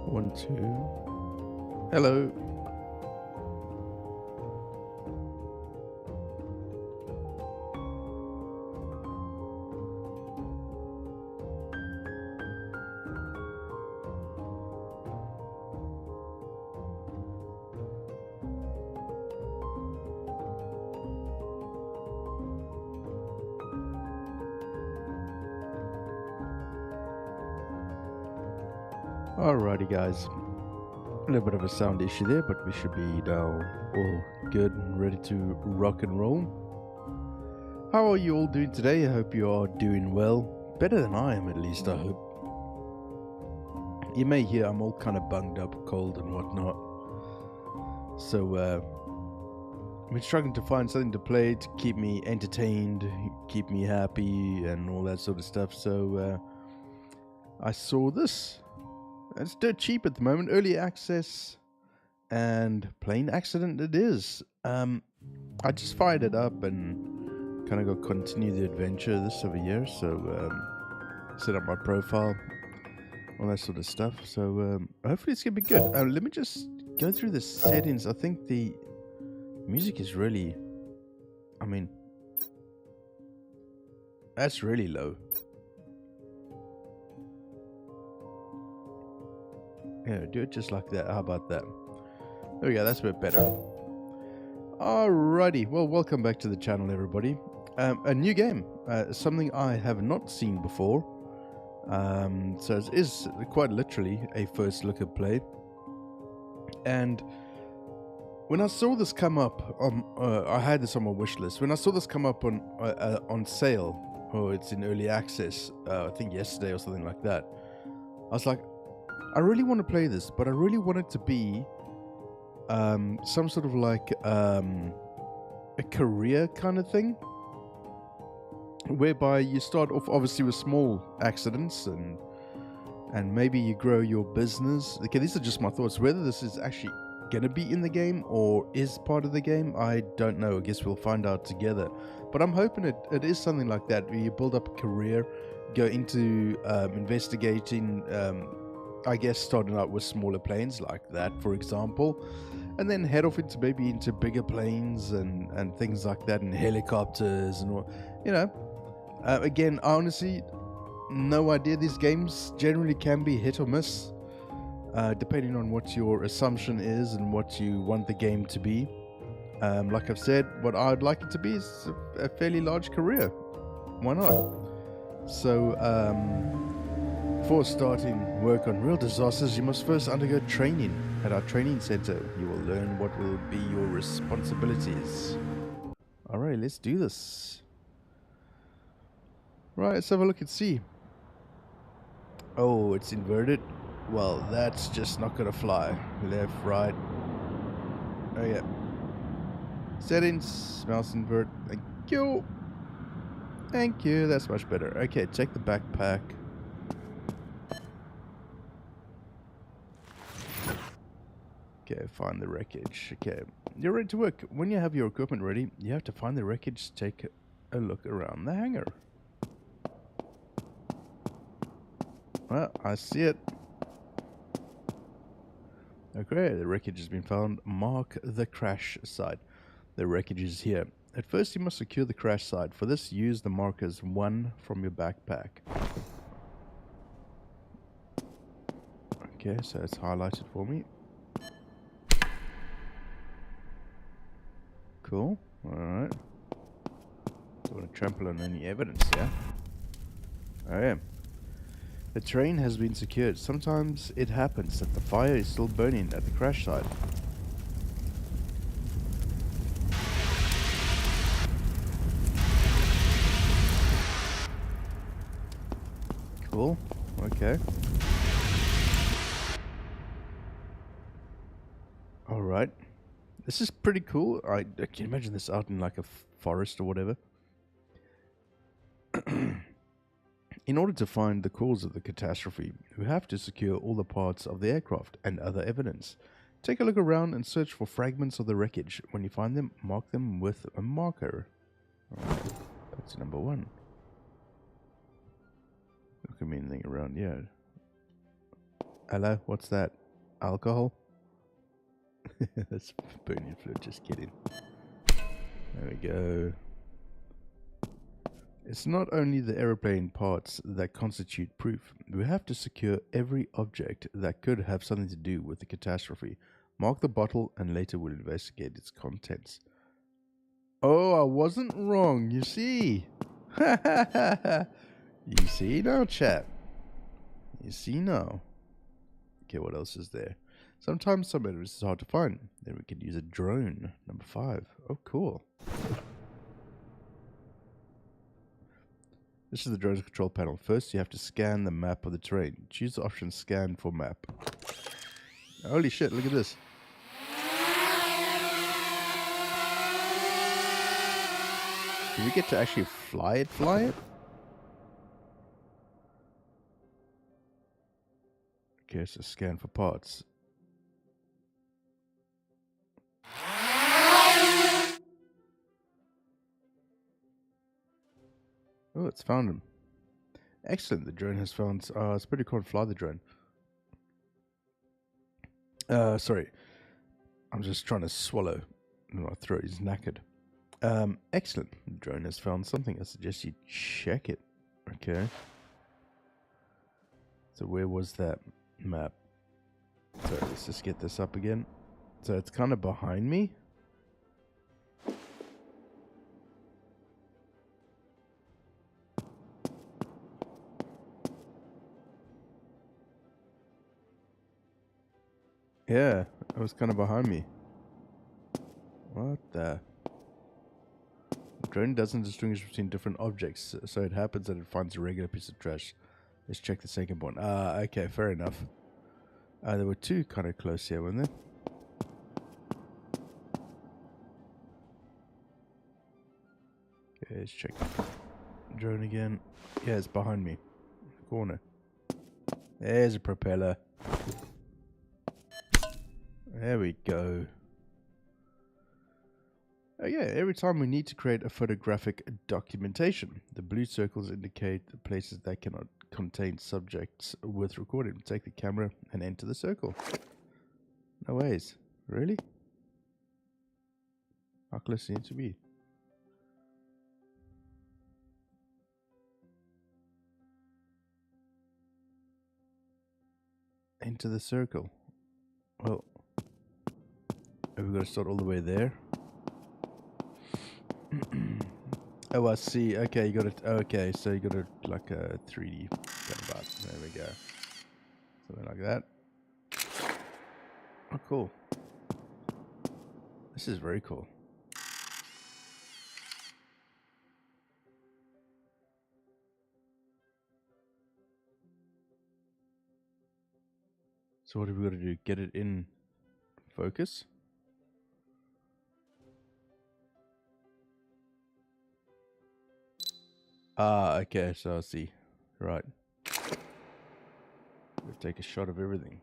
1, 2. Hello. Alrighty guys, a little bit of a sound issue there, but we should be now all good and ready to rock and roll. How are you all doing today? I hope you are doing well. Better than I am, at least, I hope. You may hear I'm all kind of bunged up, cold and whatnot. So, I've been struggling to find something to play to keep me entertained, keep me happy and all that sort of stuff. So, I saw this. It's dirt cheap at the moment, early access, and plain accident it is. I just fired it up and kind of got continue the adventure this over here. So set up my profile, all that sort of stuff. So hopefully it's gonna be good. Let me just go through the settings. I think the music is really, I mean, that's really low. Yeah, do it just like that. How about that? There we go, that's a bit better. Alrighty, well, welcome back to the channel, everybody. A new game, something I have not seen before. So it is quite literally a first look at play. And when I saw this come up, I had this on my wish list. When I saw this come up on sale, or it's in early access, I think yesterday or something like that, I was like, I really want to play this, but I really want it to be some sort of like a career kind of thing, whereby you start off obviously with small accidents and maybe you grow your business. Okay, these are just my thoughts. Whether this is actually going to be in the game or is part of the game, I don't know. I guess we'll find out together. But I'm hoping it is something like that, where you build up a career, go into investigating, I guess starting out with smaller planes like that, for example, and then head off into maybe into bigger planes and things like that, and helicopters and all, you know. Again, honestly, no idea. These games generally can be hit or miss, depending on what your assumption is and what you want the game to be. Like I've said, what I'd like it to be is a fairly large career. Why not? So, before starting work on real disasters, you must first undergo training at our training center. You will learn what will be your responsibilities. Alright, let's do this. Right, let's have a look and see. Oh, it's inverted. Well, that's just not gonna fly. Left, right. Oh yeah. Settings, mouse invert. Thank you. Thank you, that's much better. Okay, check the backpack. Okay, find the wreckage. Okay, you're ready to work. When you have your equipment ready, you have to find the wreckage. Take a look around the hangar. Well, I see it. Okay, the wreckage has been found. Mark the crash site. The wreckage is here. At first, you must secure the crash site. For this, use the markers 1 from your backpack. Okay, so it's highlighted for me. Cool. Alright. Don't want to trample on any evidence, yeah? Okay. The train has been secured. Sometimes it happens that the fire is still burning at the crash site. Cool. Okay. Alright. This is pretty cool. I can imagine this out in like a forest or whatever. In order to find the cause of the catastrophe, we have to secure all the parts of the aircraft and other evidence. Take a look around and search for fragments of the wreckage. When you find them, mark them with a marker. Alright, that's number 1. There could be anything around here. Hello, what's that? alcohol. That's burning fluid, just kidding. There we go. It's not only the aeroplane parts that constitute proof. We have to secure every object that could have something to do with the catastrophe. Mark the bottle and later we'll investigate its contents. Oh, I wasn't wrong, you see. You see now, chat. You see now. Okay, what else is there? Sometimes some evidence is hard to find. Then we can use a drone. Number 5. Oh, cool. This is the drone's control panel. First, you have to scan the map of the terrain. Choose the option Scan for Map. Holy shit, look at this. Do we get to actually fly it? Okay, so scan for parts. Oh, it's found him. Excellent, the drone has found... it's pretty cool to fly the drone. Sorry. I'm just trying to swallow. My throat is knackered. Excellent. The drone has found something. I suggest you check it. Okay. So where was that map? So let's just get this up again. So it's kind of behind me. Yeah, it was kind of behind me. What the? The drone doesn't distinguish between different objects, so it happens that it finds a regular piece of trash. Let's check the second one. Okay, fair enough. There were two kind of close here, weren't there? Okay, let's check the drone again. Yeah, it's behind me. Corner. There's a propeller. There we go. Oh yeah, every time we need to create a photographic documentation, the blue circles indicate the places that cannot contain subjects worth recording. Take the camera and enter the circle. No ways. Really? How close do you need to be? Enter the circle. Well, have we got to start all the way there? Oh, I see. Okay, you got it. Okay, so you got it like a 3D kind of art. There we go. Something like that. Oh, cool. This is very cool. So what have we got to do? Get it in focus? Okay, so I see. Right. We'll take a shot of everything.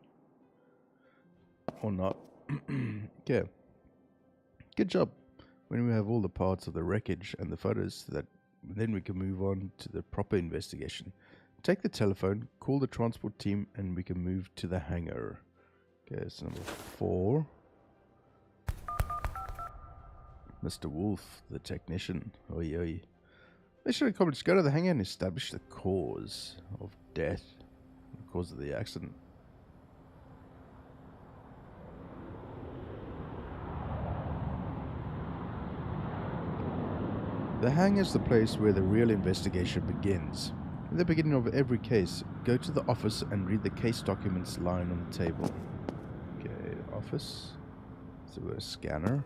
Or not. Okay. Good job. When we have all the parts of the wreckage and the photos, then we can move on to the proper investigation. Take the telephone, call the transport team, and we can move to the hangar. Okay, it's number 4. Mr. Wolf, the technician. Oi, oi. They should have come to go to the hangar and establish the cause of death, the cause of the accident. The hangar is the place where the real investigation begins. At the beginning of every case, go to the office and read the case documents lying on the table. Okay, office. So we're a scanner.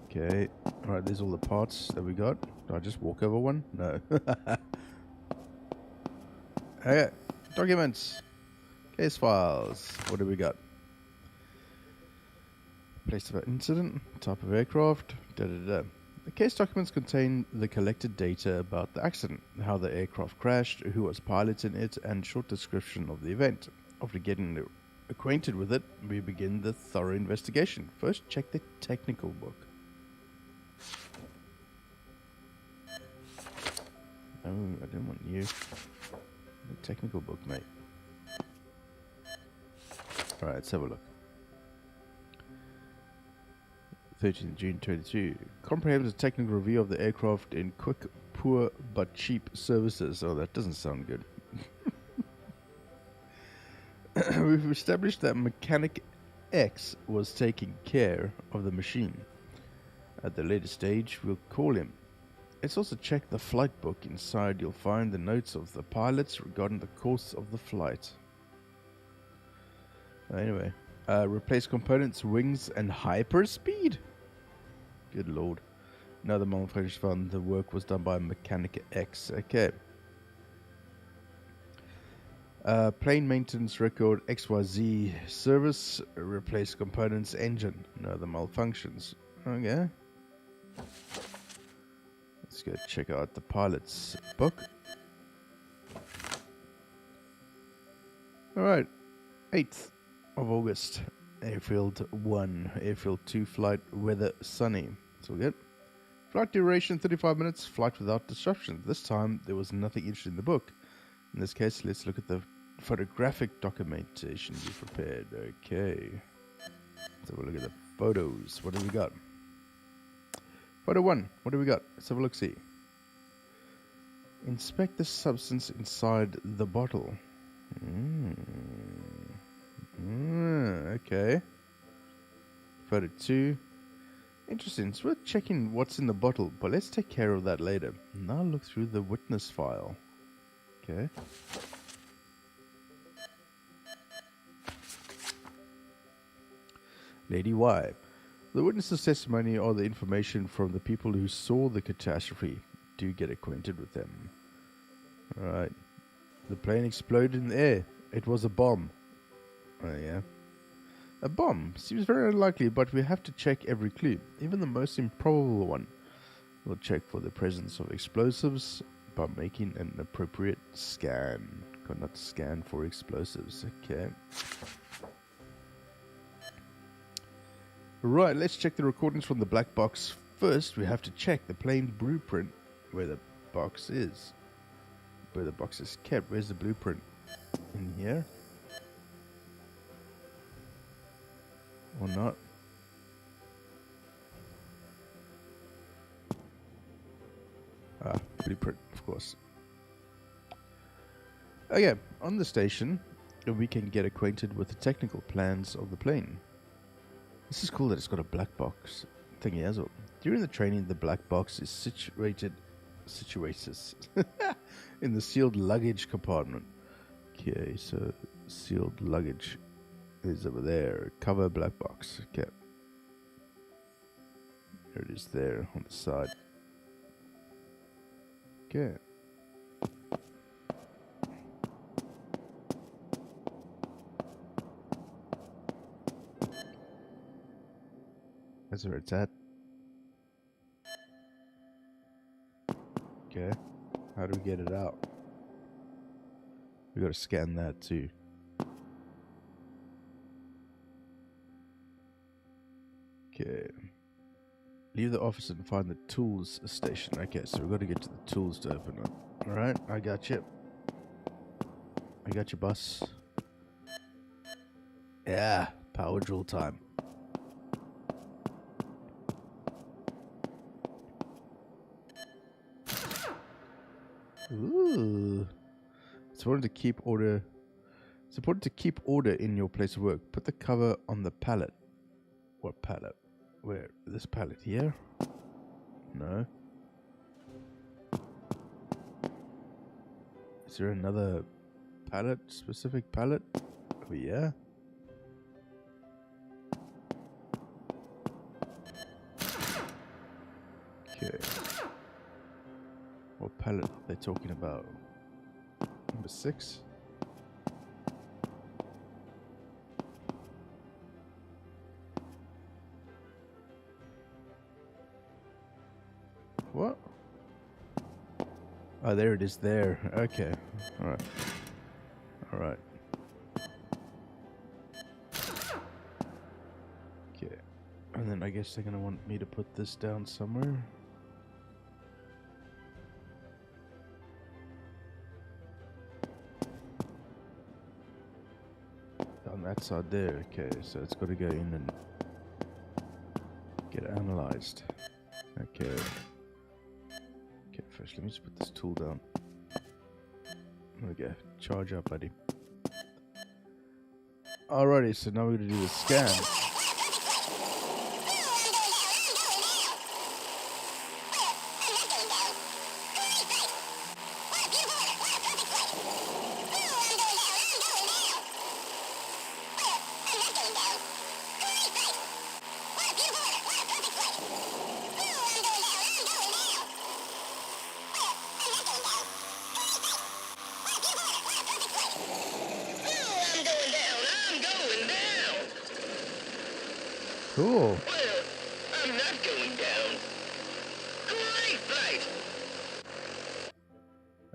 Okay, alright, there's all the parts that we got. Do I just walk over one? No. Okay, documents. Case files. What do we got? Place of incident, type of aircraft, da-da-da. The case documents contain the collected data about the accident, how the aircraft crashed, who was piloting it, and short description of the event. After getting acquainted with it, we begin the thorough investigation. First, check the technical book. Oh, I didn't want you. The technical book, mate. Alright, let's have a look. 13th June 22. Comprehensive technical review of the aircraft in quick, poor, but cheap services. Oh, that doesn't sound good. We've established that Mechanic X was taking care of the machine. At the later stage, we'll call him. Let's also check the flight book. Inside, you'll find the notes of the pilots regarding the course of the flight. Anyway, replace components, wings, and hyperspeed. Good lord. Another manufacturer found the work was done by Mechanic X. Okay. Plane maintenance record XYZ service. Replace components, engine. No other malfunctions. Okay. Let's go check out the pilot's book. Alright. 8th of August. Airfield 1. Airfield 2 flight. Weather sunny. That's all good. Flight duration 35 minutes. Flight without disruption. This time there was nothing interesting in the book. In this case, let's look at the photographic documentation you prepared. Okay. Let's have a look at the photos. What do we got? Photo 1. What do we got? Let's have a look, see. Inspect the substance inside the bottle. Okay. Photo 2. Interesting. It's worth checking what's in the bottle, but let's take care of that later. Now look through the witness file. Okay. Lady Y. The witness's testimony or the information from the people who saw the catastrophe. Do get acquainted with them. Alright. The plane exploded in the air. It was a bomb. Oh, yeah. A bomb. Seems very unlikely, but we have to check every clue. Even the most improbable one. We'll check for the presence of explosives by making an appropriate scan. Cannot scan for explosives. Okay. Right, let's check the recordings from the black box. First, we have to check the plane blueprint where the box is. Where the box is kept. Where's the blueprint? In here? Or not? Ah, blueprint, of course. Okay, on the station, we can get acquainted with the technical plans of the plane. This is cool that it's got a black box thingy as well. During the training, the black box is situated in the sealed luggage compartment. Okay, so sealed luggage is over there. Cover black box. Okay. There it is there on the side. Okay. That's where it's at. Okay. How do we get it out? We gotta scan that too. Okay. Leave the office and find the tools station. Okay, so we've got to get to the tools to open up. Alright, I got you. I got you, boss. Yeah, power drill time. Ooh. It's important to keep order. It's important to keep order in your place of work. Put the cover on the pallet. What pallet? Where? This pallet here? No. Is there another pallet? Specific pallet? Oh yeah. Okay. What pallet are they talking about? Number 6? What? Oh, there it is there. Okay. Alright. Alright. Okay. And then I guess they're gonna want me to put this down somewhere. on that side there. Okay, so it's got to go in and get analyzed. Okay. Okay, first let me just put this tool down. There we go. Charge up, buddy. Alrighty, so now we're going to do the scan. Cool. Well, I'm not going down. Great flight.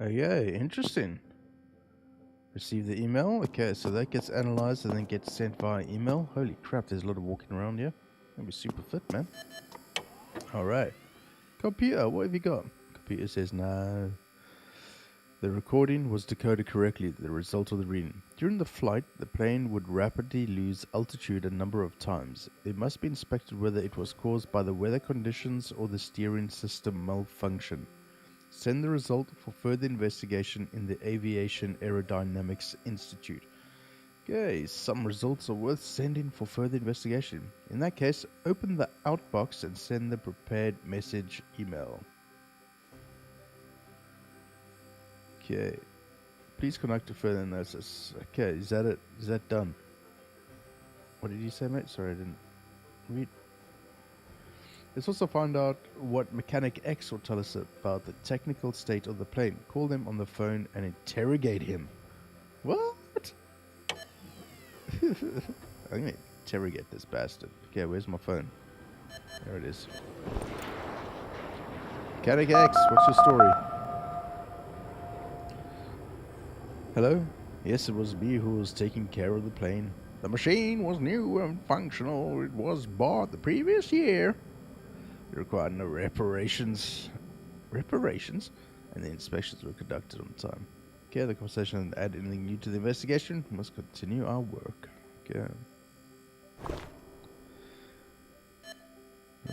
Okay, interesting. Receive the email. Okay, so that gets analyzed and then gets sent via email. Holy crap, there's a lot of walking around here. Gonna be super fit, man. Alright. Computer, what have you got? Computer says no. The recording was decoded correctly, the result of the reading. During the flight, the plane would rapidly lose altitude a number of times. It must be inspected whether it was caused by the weather conditions or the steering system malfunction. Send the result for further investigation in the Aviation Aerodynamics Institute. Okay, some results are worth sending for further investigation. In that case, open the outbox and send the prepared message email. Okay, please connect to further analysis. Okay, is that it? Is that done? What did you say, mate? Sorry, I didn't read. Let's also find out what Mechanic X will tell us about the technical state of the plane. Call them on the phone and interrogate him. What? I'm going to interrogate this bastard. Okay, where's my phone? There it is. Mechanic X, what's your story? Hello? Yes, it was me who was taking care of the plane. The machine was new and functional. It was bought the previous year. It required no reparations. Reparations? And the inspections were conducted on time. Okay, the conversation didn't add anything new to the investigation. We must continue our work. Okay.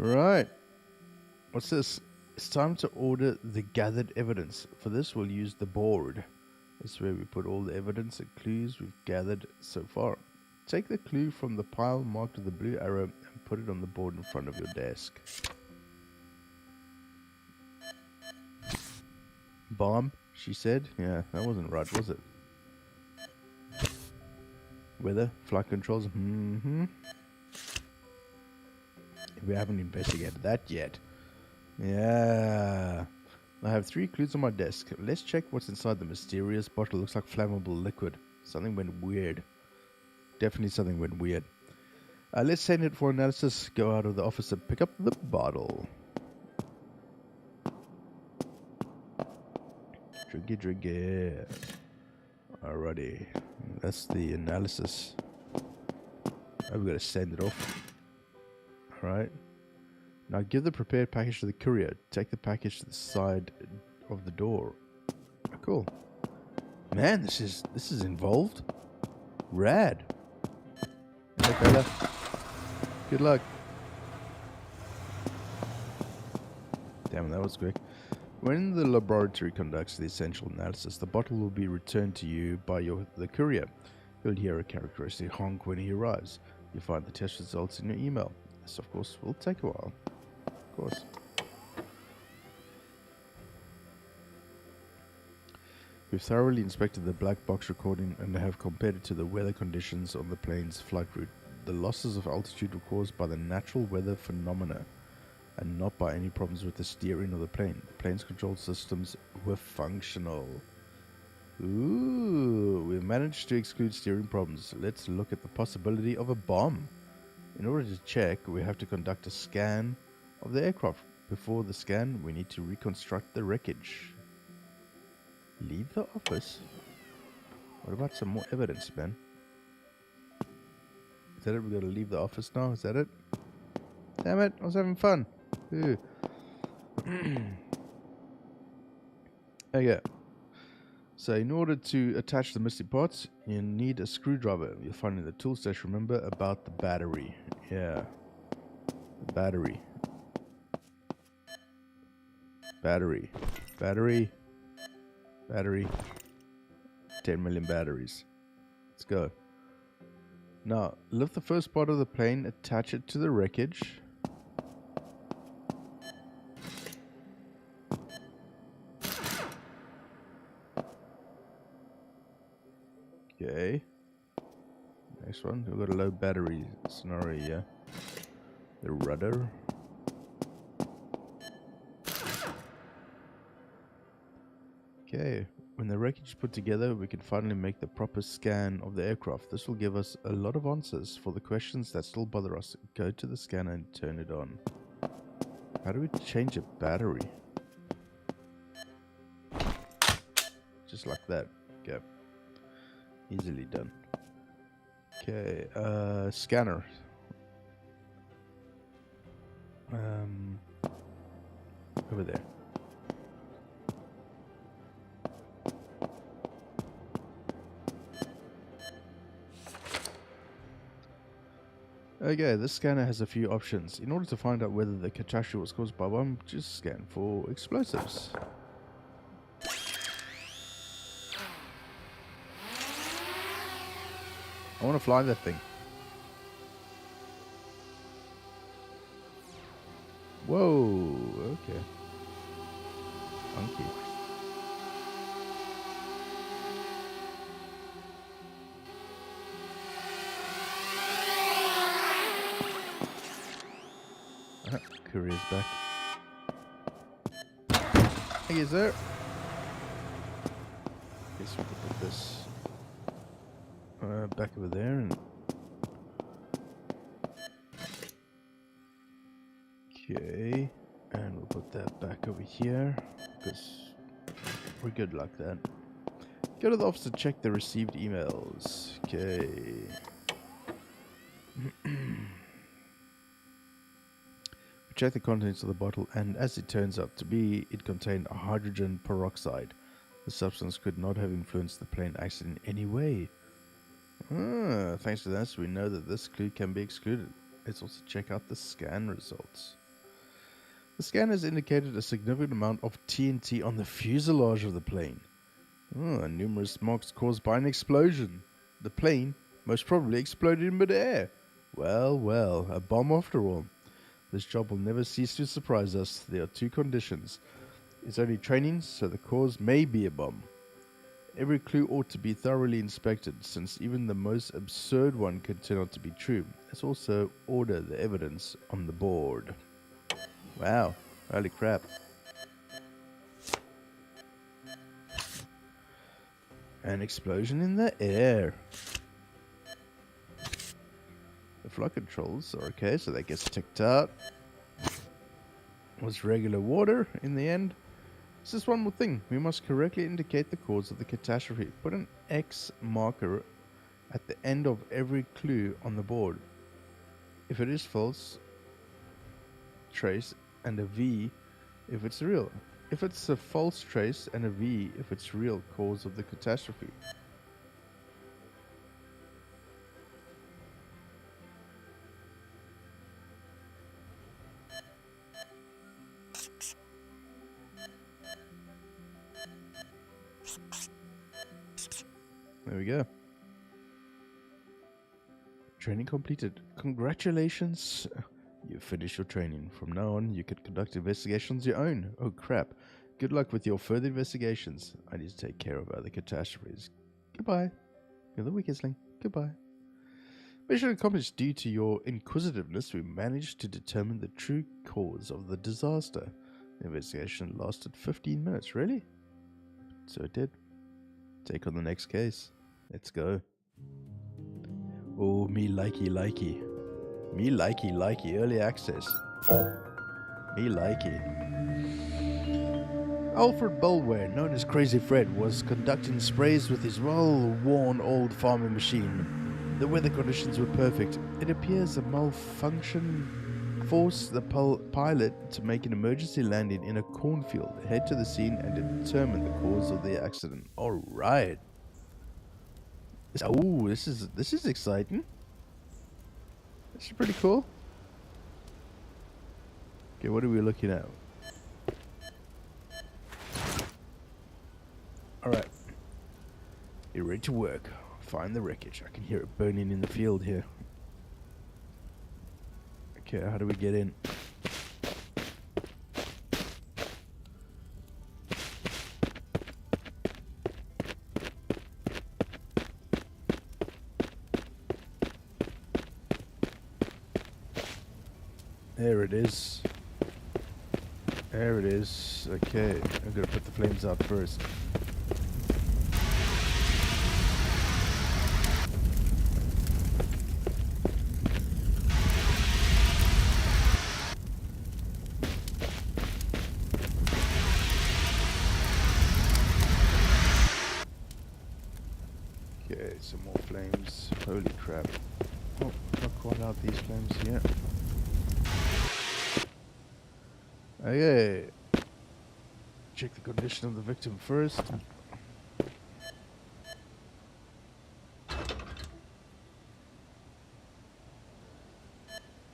Right. What's this? It's time to order the gathered evidence. For this, we'll use the board. This is where we put all the evidence and clues we've gathered so far. Take the clue from the pile marked with the blue arrow and put it on the board in front of your desk. Bomb, she said. Yeah, that wasn't right, was it? Weather, flight controls. We haven't investigated that yet. Yeah. I have 3 clues on my desk. Let's check what's inside the mysterious bottle. Looks like flammable liquid. Something went weird. Definitely something went weird. Let's send it for analysis. Go out of the office and pick up the bottle. Drink it. Alrighty. That's the analysis. I've got to send it off. Alright. Now give the prepared package to the courier. Take the package to the side of the door. Oh, cool. Man, this is involved. Rad. Hey fella. Good luck. Damn, that was quick. When the laboratory conducts the essential analysis, the bottle will be returned to you by the courier. You'll hear a characteristic honk when he arrives. You'll find the test results in your email. This, of course, will take a while. Of course. We've thoroughly inspected the black box recording and have compared it to the weather conditions on the plane's flight route. The losses of altitude were caused by the natural weather phenomena and not by any problems with the steering of the plane. The plane's control systems were functional. Ooh, we've managed to exclude steering problems. Let's look at the possibility of a bomb. In order to check, we have to conduct a scan of the aircraft. Before the scan, we need to reconstruct the wreckage. Leave the office? What about some more evidence, man? Is that it? We gotta leave the office now? Is that it? Damn it, I was having fun. Okay. So in order to attach the missing parts, you need a screwdriver. You'll find in the tool station. Remember about the battery. Yeah. The battery. Battery. Battery. Battery. 10 million batteries. Let's go. Now, lift the first part of the plane, attach it to the wreckage. Okay. Next one, we've got a low battery scenario here. The rudder. Okay. When the wreckage is put together, we can finally make the proper scan of the aircraft. This will give us a lot of answers for the questions that still bother us. Go to the scanner and turn it on. How do we change a battery? Just like that. Okay. Easily done. Okay, scanner. Over there. Okay, this scanner has a few options. In order to find out whether the catastrophe was caused by bomb, just scan for explosives. I want to fly that thing. Whoa, okay. Funky. Courier's back. Hey, is there? Guess we can put this back over there and okay, and we'll put that back over here because we're good like that. Go to the office to check the received emails. Okay. Check the contents of the bottle, and as it turns out to be, it contained hydrogen peroxide. The substance could not have influenced the plane accident in any way. Thanks to this, we know that this clue can be excluded. Let's also check out the scan results. The scan has indicated a significant amount of TNT on the fuselage of the plane. Numerous marks caused by an explosion. The plane most probably exploded in midair. Well, well, a bomb after all. This job will never cease to surprise us. There are two conditions. It's only training, so the cause may be a bomb. Every clue ought to be thoroughly inspected, since even the most absurd one can turn out to be true. Let's also order the evidence on the board. Wow, holy crap. An explosion in the air. The flight controls are okay, so that gets ticked out. Was regular water in the end? This is one more thing. We must correctly indicate the cause of the catastrophe. Put an X marker at the end of every clue on the board. If it is false, trace, and a V if it's real. If it's a false trace and a V if it's real cause of the catastrophe. There we go. Training completed. Congratulations. You finished your training. From now on, you can conduct investigations your own. Oh crap. Good luck with your further investigations. I need to take care of other catastrophes. Goodbye. You're the weakest link. Goodbye. Mission accomplished. Due to your inquisitiveness, we managed to determine the true cause of the disaster. The investigation lasted 15 minutes. Really? So it did. Take on the next case. Let's go. Oh, me likey. Me likey. Early access. Me likey. Alfred Bulwer, known as Crazy Fred, was conducting sprays with his well-worn old farming machine. The weather conditions were perfect. It appears a malfunction force the pilot to make an emergency landing in a cornfield. Head to the scene and determine the cause of the accident. All right. Oh, this is exciting. This is pretty cool. Okay, what are we looking at? All right. You're ready to work. Find the wreckage. I can hear it burning in the field here. Okay, how do we get in? There it is. There it is. Okay, I'm gonna put the flames out first. Okay, some more flames. Holy crap. Oh, not quite out these flames yet. Okay. Check the condition of the victim first.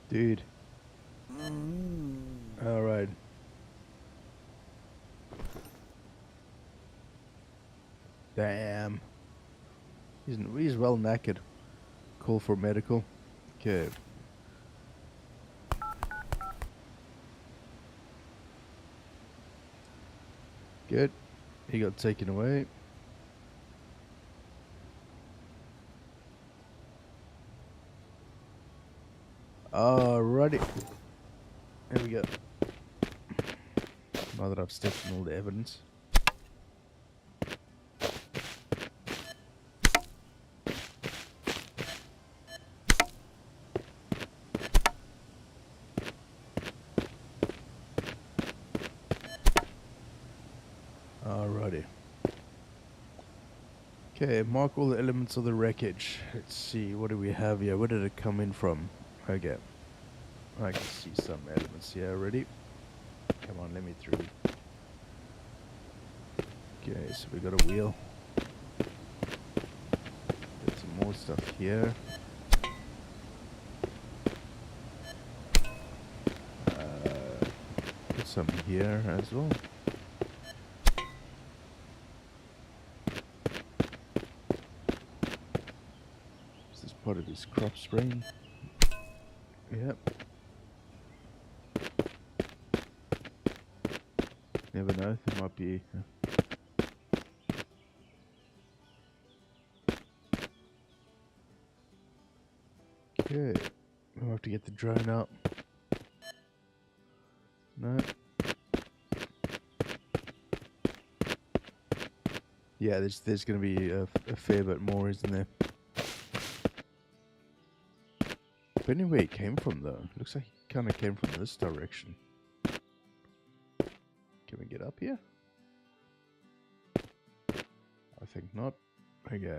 Dude. Alright. Damn. He's well knackered. Call for medical. Okay. Good. He got taken away. Alrighty. There we go. Now that I've stepped in all the evidence. Alrighty. Okay, mark all the elements of the wreckage. Let's see, what do we have here? Where did it come in from? Okay. I can see some elements here already. Come on, let me through. Okay, so we got a wheel. Got some more stuff here. Put some here as well. Part of his crop spraying. Yep. Never know, there might be. Okay, we'll have to get the drone out. No. Yeah, there's going to be a fair bit more, isn't there? But anyway, it came from though. Looks like it kind of came from this direction. Can we get up here? I think not. Okay.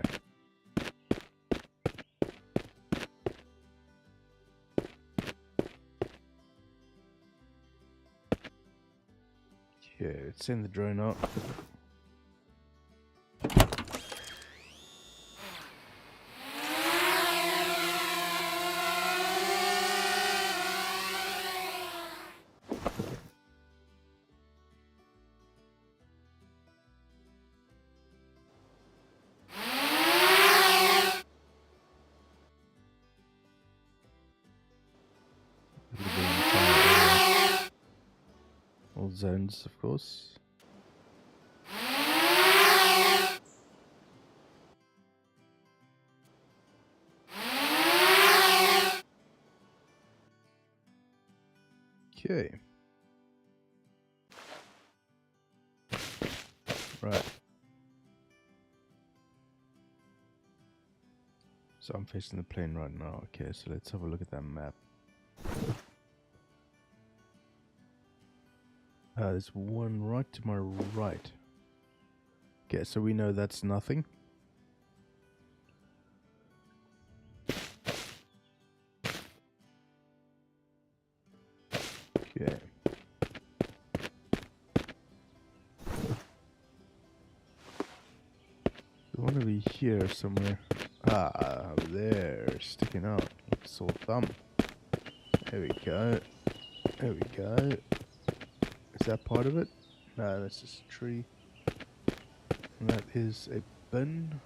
Okay, let's send the drone out. All zones, of course. Okay. Right. So I'm facing the plane right now. Okay, so let's have a look at that map. There's one right to my right. Okay, so we know that's nothing. I want to be here somewhere. Ah, over there, sticking out. Sore thumb. There we go. There we go. Is that part of it? No, that's just a tree. And that is a bin.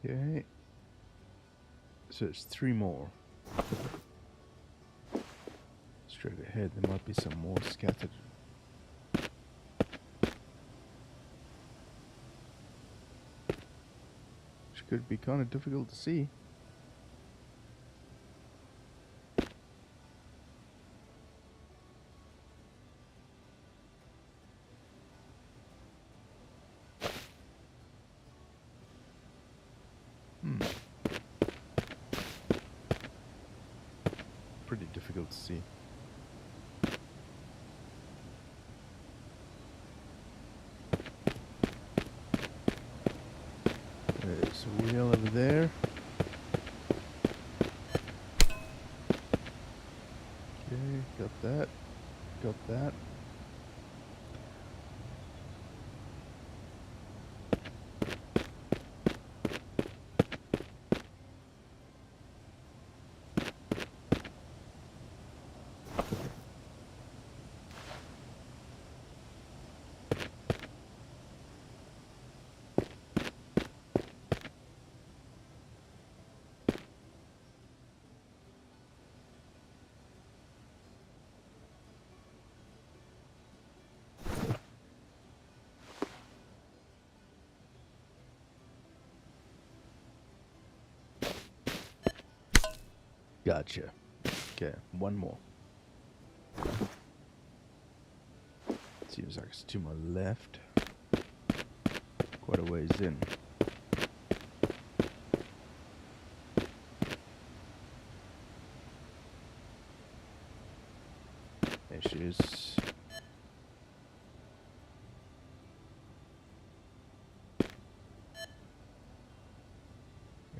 Okay. So it's 3 more. Straight ahead, there might be some more scattered. Which could be kind of difficult to see. Pretty difficult to see. There's a wheel over there. Okay, got that. Got that. Gotcha. Okay, one more. Seems like it's to my left. Quite a ways in. There she is.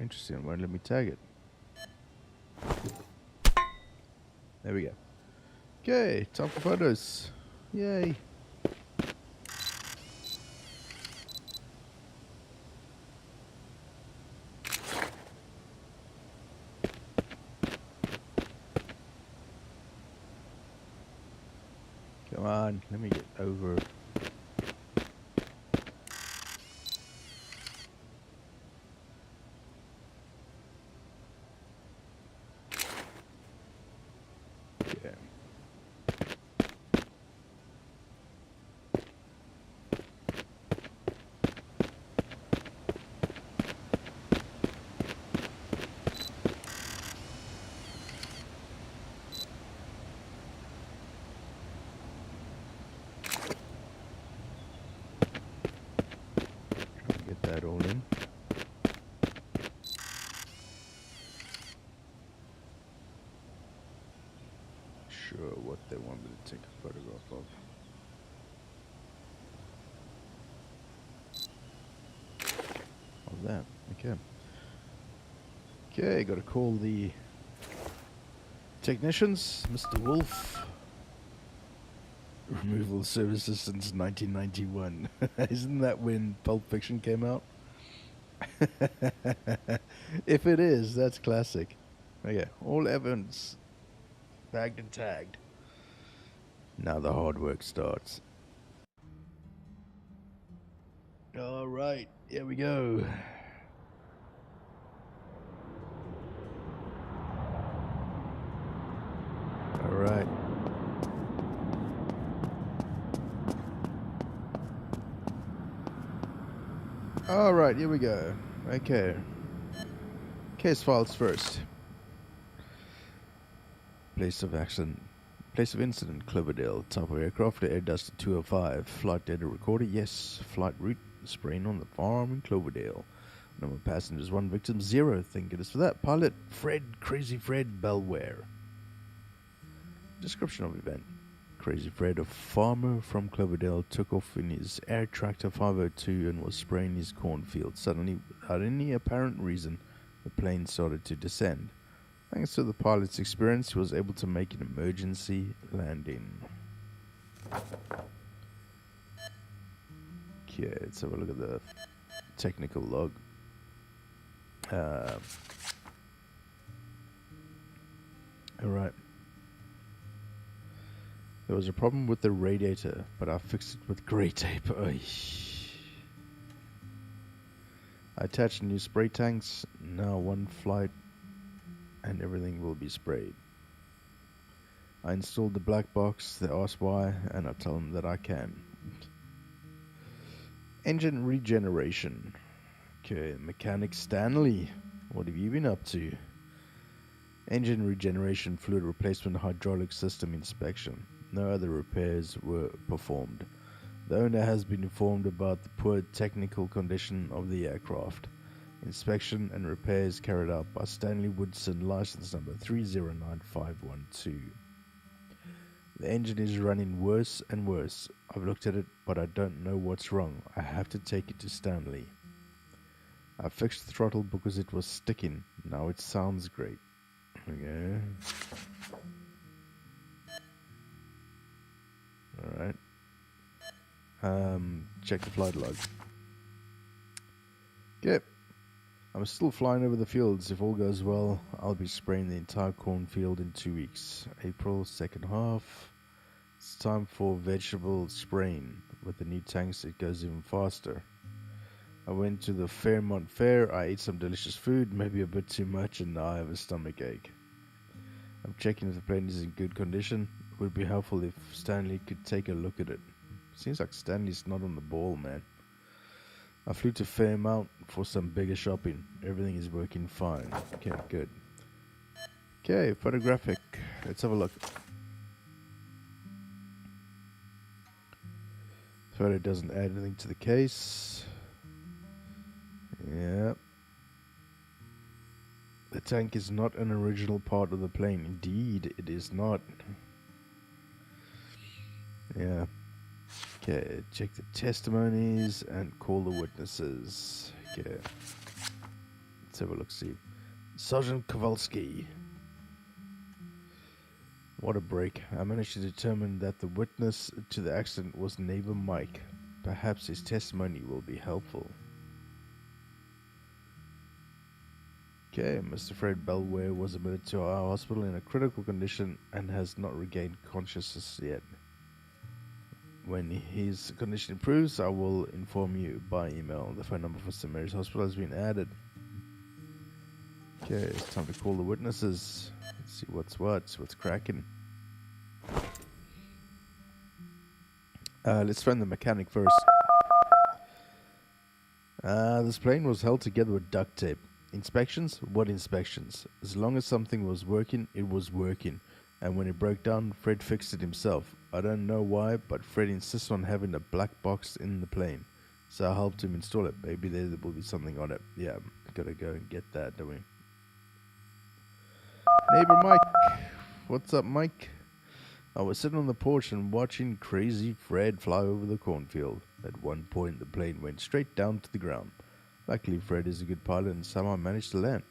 Interesting, won't let me tag it. There we go. Okay, time for photos. Yay. Come on, let me get over. Okay. Get that all in. Sure, what they want me to take a photograph of. Of that, okay. Okay, gotta call the technicians, Mr. Wolf. Removal services since 1991. Isn't that when Pulp Fiction came out? If it is, that's classic. Okay, all evidence bagged and tagged. Now the hard work starts. Alright, here we go. Alright. Alright, here we go. Okay. Case files first. Place of accident. Place of incident, Cloverdale. Type of aircraft, Air Duster 205. Flight data recorder, yes. Flight route, spraying on the farm in Cloverdale. Number of passengers, 1 victim, 0. Thank goodness for that. Pilot, Fred, Crazy Fred, Belware. Description of event. Crazy Fred, a farmer from Cloverdale, took off in his air tractor 502 and was spraying his cornfield. Suddenly, without any apparent reason, the plane started to descend. Thanks to the pilot's experience, he was able to make an emergency landing. Okay, let's have a look at the technical log. Alright. There was a problem with the radiator, but I fixed it with grey tape. Oy. I attached new spray tanks. Now 1 flight and everything will be sprayed. I installed the black box. They ask why, and I tell them that I can. Engine regeneration. Okay, mechanic Stanley, what have you been up to? Engine regeneration, fluid replacement, hydraulic system inspection. No other repairs were performed. The owner has been informed about the poor technical condition of the aircraft. Inspection and repairs carried out by Stanley Woodson, license number 3095512. The engine is running worse and worse. I've looked at it, but I don't know what's wrong. I have to take it to Stanley. I fixed the throttle because it was sticking. Now it sounds great. Okay. Alright. Check the flight log. Okay. I'm still flying over the fields. If all goes well, I'll be spraying the entire cornfield in 2 weeks. April, second half. It's time for vegetable spraying. With the new tanks, it goes even faster. I went to the Fairmont Fair. I ate some delicious food, maybe a bit too much, and now I have a stomach ache. I'm checking if the plane is in good condition. It would be helpful if Stanley could take a look at it. Seems like Stanley's not on the ball, man. I flew to Fairmount for some bigger shopping. Everything is working fine. Okay, good. Okay, photographic. Let's have a look. Photo doesn't add anything to the case. Yeah. The tank is not an original part of the plane. Indeed, it is not. Yeah. Okay, check the testimonies and call the witnesses. Okay. Let's have a look, see. Sergeant Kowalski. What a break. I managed to determine that the witness to the accident was neighbor Mike. Perhaps his testimony will be helpful. Okay, Mr. Fred Belware was admitted to our hospital in a critical condition and has not regained consciousness yet. When his condition improves, I will inform you by email. The phone number for St. Mary's Hospital has been added. Okay, it's time to call the witnesses. Let's see what's cracking. Let's find the mechanic first. This plane was held together with duct tape. Inspections? What inspections? As long as something was working, it was working. And when it broke down, Fred fixed it himself. I don't know why, but Fred insists on having a black box in the plane. So I helped him install it. Maybe there will be something on it. Yeah, gotta go and get that, don't we? Neighbor Mike. What's up, Mike? I was sitting on the porch and watching Crazy Fred fly over the cornfield. At one point, the plane went straight down to the ground. Luckily, Fred is a good pilot and somehow managed to land.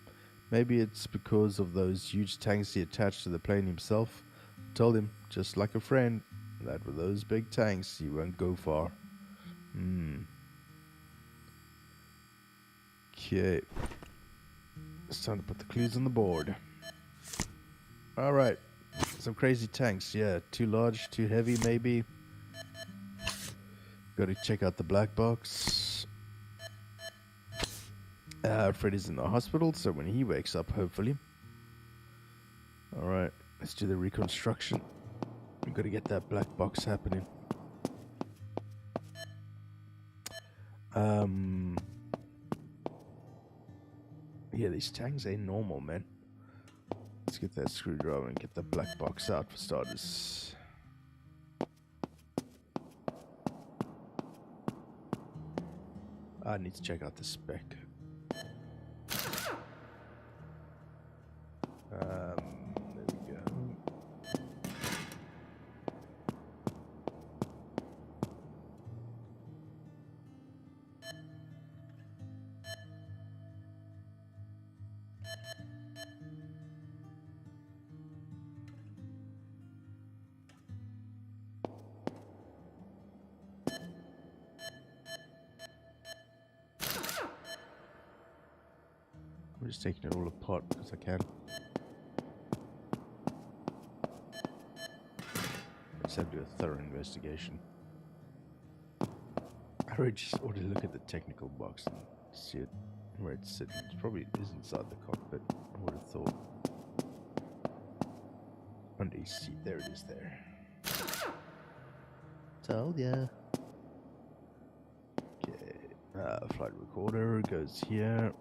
Maybe it's because of those huge tanks he attached to the plane himself. I told him, just like a friend, that with those big tanks, you won't go far. Okay. It's time to put the clues on the board. Alright. Some crazy tanks, yeah. Too large, too heavy, maybe. Gotta check out the black box. Freddy's in the hospital, so when he wakes up, hopefully. Alright, let's do the reconstruction. We've got to get that black box happening. Yeah, these tanks ain't normal, man. Let's Let's get that screwdriver and get the black box out for starters. I need to check out the spec. There we go. I'm just taking it all apart because I can. Let's have to do a thorough investigation. I really just ought to look at the technical box and see it where it's sitting. It probably is inside the cockpit, I would have thought. Under seat, there it is there. Told ya. Okay, flight recorder goes here.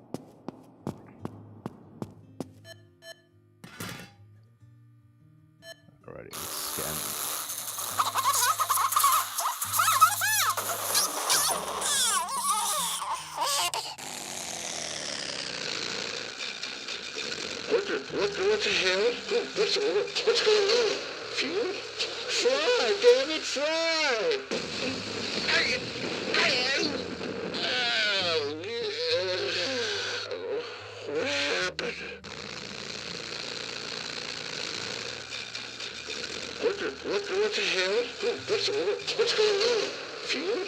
Alrighty, let's scan. What the hell? What's going on? Fuel? Fly, damn it, fly! What happened? What the hell? What's going on? Fuel?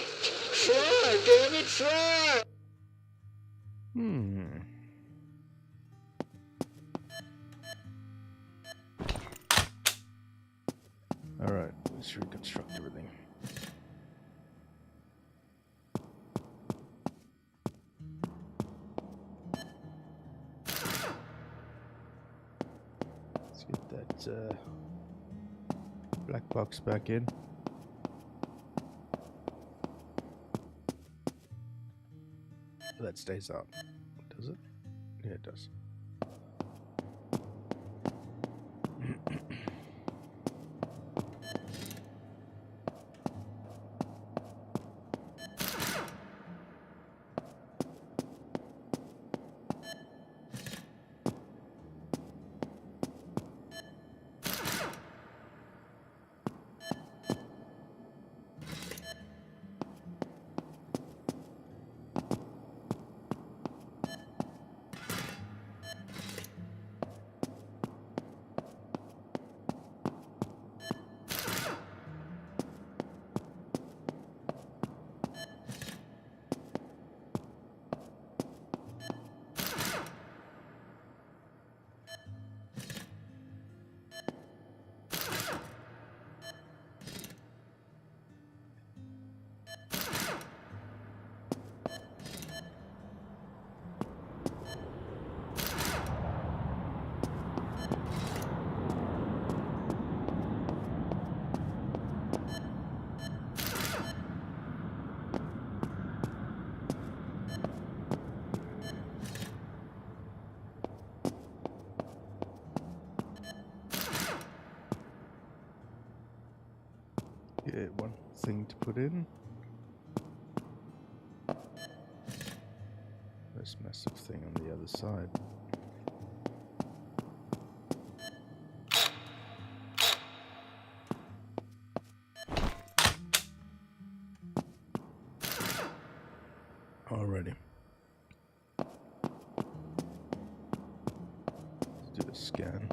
Fly, damn it, fly! Alright, let's reconstruct everything. Let's get that black box back in. That stays out, does it? Yeah, it does. Yeah, one thing to put in. This massive thing on the other side. Alrighty. Let's do a scan.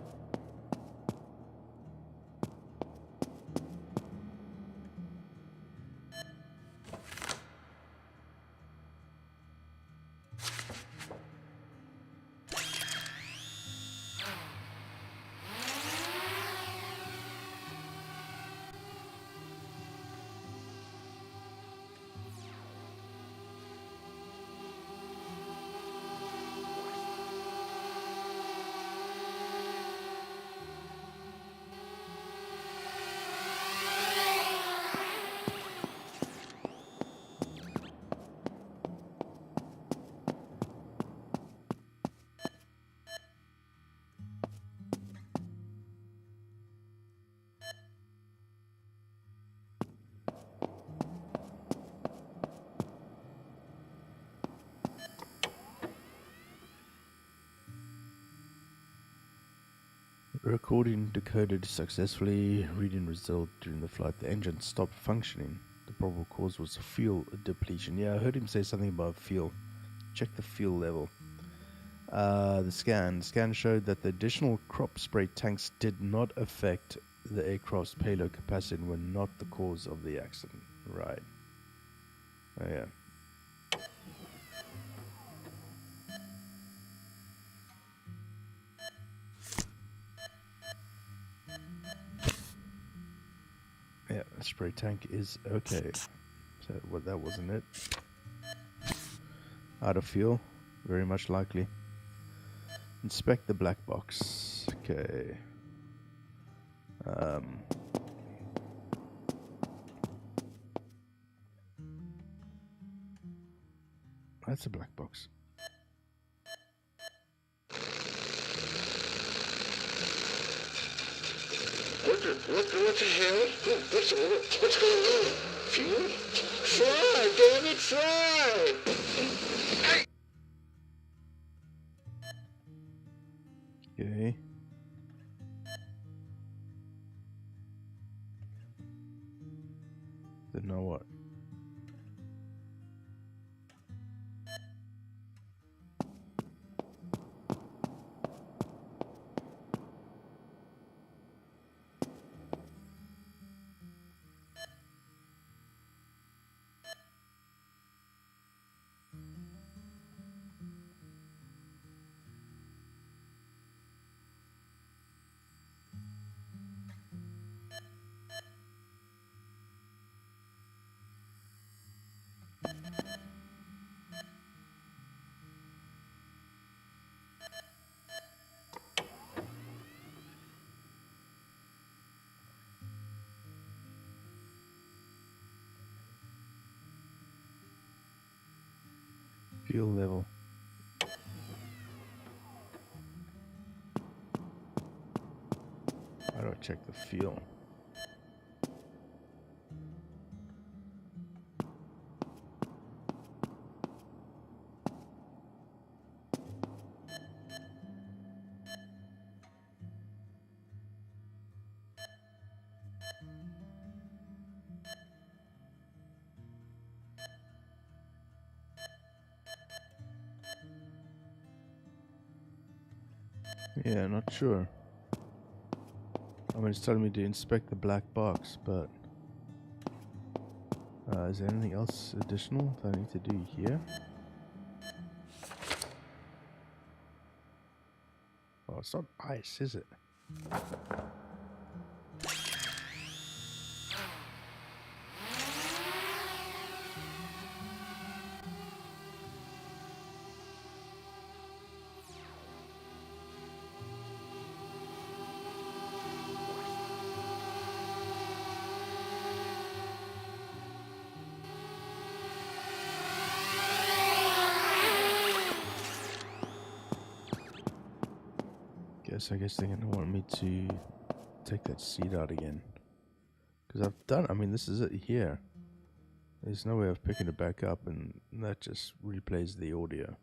Recording decoded successfully. Reading result during the flight. The engine stopped functioning. The probable cause was fuel depletion. Yeah, I heard him say something about fuel. Check the fuel level. The scan showed that the additional crop spray tanks did not affect the aircraft's payload capacity and were not the cause of the accident. Right. Oh yeah. Yeah, the spray tank is okay. So that wasn't it. Out of fuel, very much likely. Inspect the black box. Okay. That's a black box. What the hell? What's going on? Fuel? Fly, damn it, fly! Okay. Then now what? Fuel level. How do I check the fuel? Yeah, not sure. I mean, it's telling me to inspect the black box, but is there anything else additional that I need to do here? Oh, it's not ice, is it? I guess they're gonna want me to take that seat out again, because I've done. I mean, this is it here. There's no way of picking it back up, and that just replays the audio.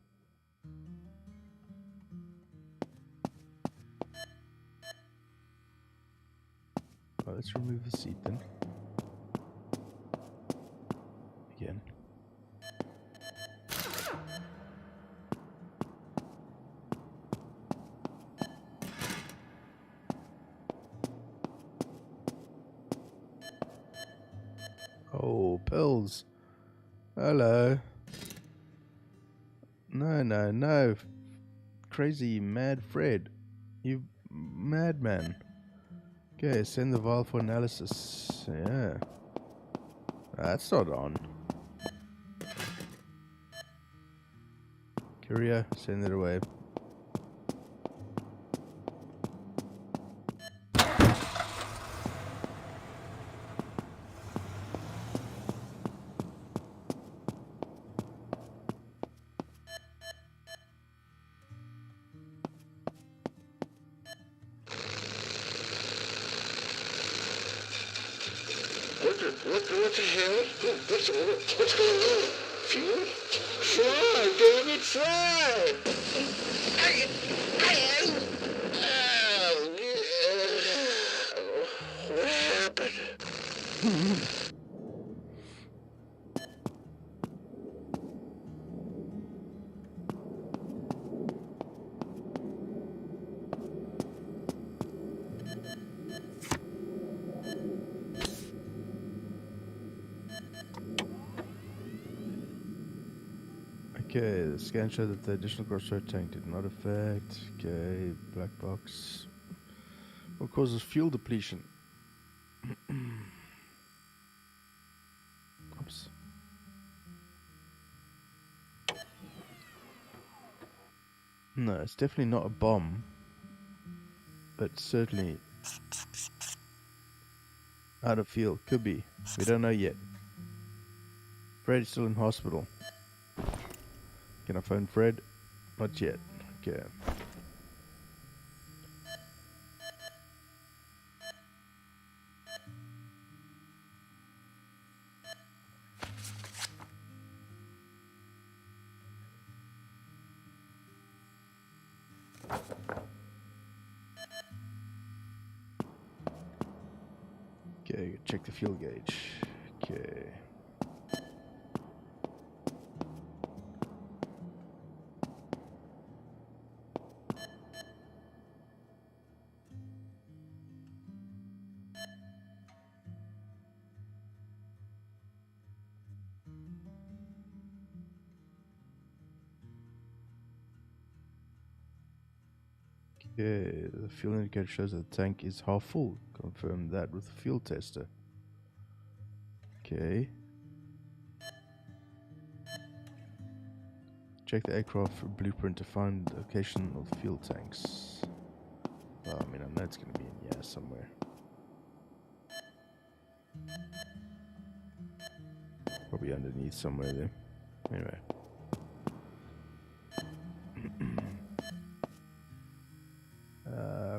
Oh, let's remove the seat then. Again. Oh, pills. Hello. No. Crazy mad Fred. You madman. Okay, send the vial for analysis. Yeah. That's not on. Courier, send it away. What the hell? What's going on? Fuel? Fly, damn it, fly! Oh, yeah. Okay, the scan showed that the additional crossroad tank did not affect. Okay, black box. What causes fuel depletion? Oops. No, it's definitely not a bomb. But certainly out of field. Could be. We don't know yet. Fred's still in hospital. Can I phone Fred? Not yet. Okay. Okay, check the fuel gauge. Okay. Okay, the fuel indicator shows that the tank is half full. Confirm that with the fuel tester. Okay. Check the aircraft blueprint to find the location of the fuel tanks. Well, I mean, I know it's going to be in here somewhere. Probably underneath somewhere there. Anyway.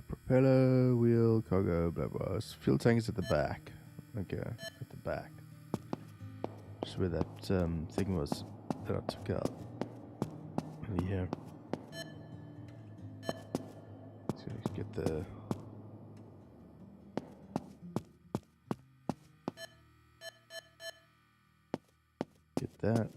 Propeller, wheel, cargo, blah blah. Fuel tank is at the back. Okay, at the back. Just where that thing was that I took out. Over here. So let's get the. Get that.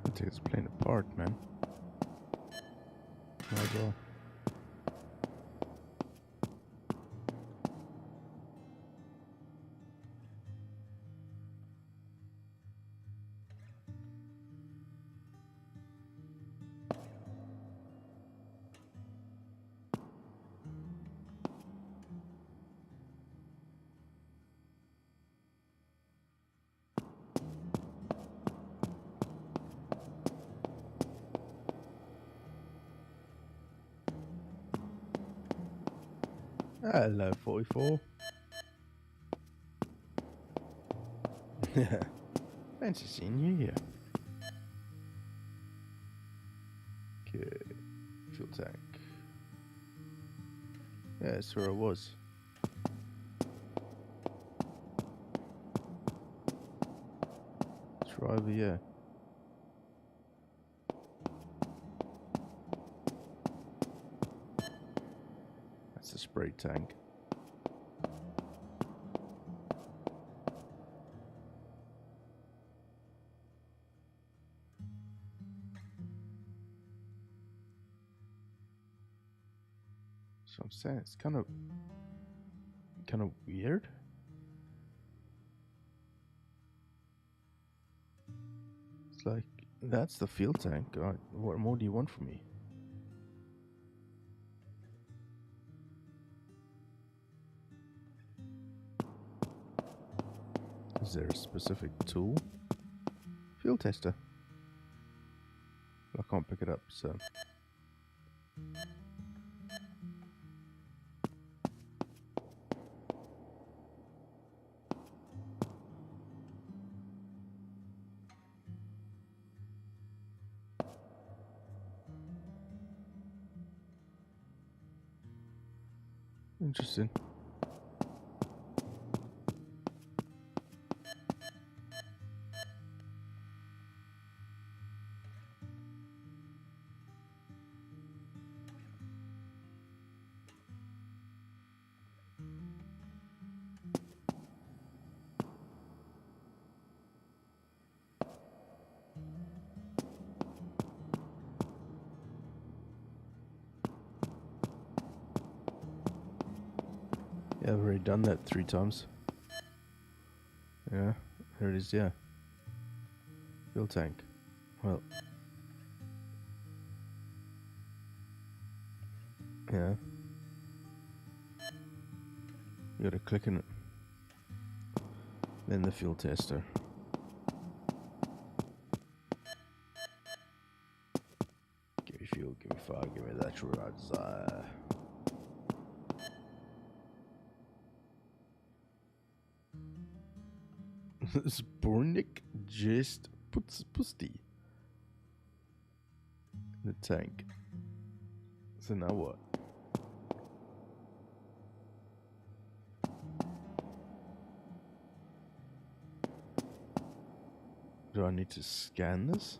I think it's playing a part, man. Might as well. Hello, 44. Yeah. Fancy seeing you here. Okay. Fuel tank. Yeah, that's where I was. It's right over here. That's the spray tank. So I'm saying it's kind of weird. Looks like that's the fuel tank. God, what more do you want from me? Is there a specific tool? Fuel tester. I can't pick it up, so. Interesting. Yeah, I've already done that 3 times. Yeah, there it is, yeah. Fuel tank. Well. Yeah. You gotta click in it. Then the fuel tester. Give me fuel, give me fire, give me that which I desire. Spornik just puts pusty in the tank. So now what? Do I need to scan this?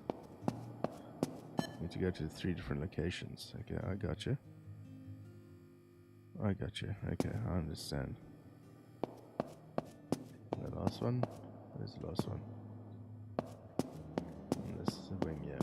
I need to go to 3 different locations. Okay, I got you. I got you. Okay, I understand. The last one. Where's the last one? And this is the wing, yeah.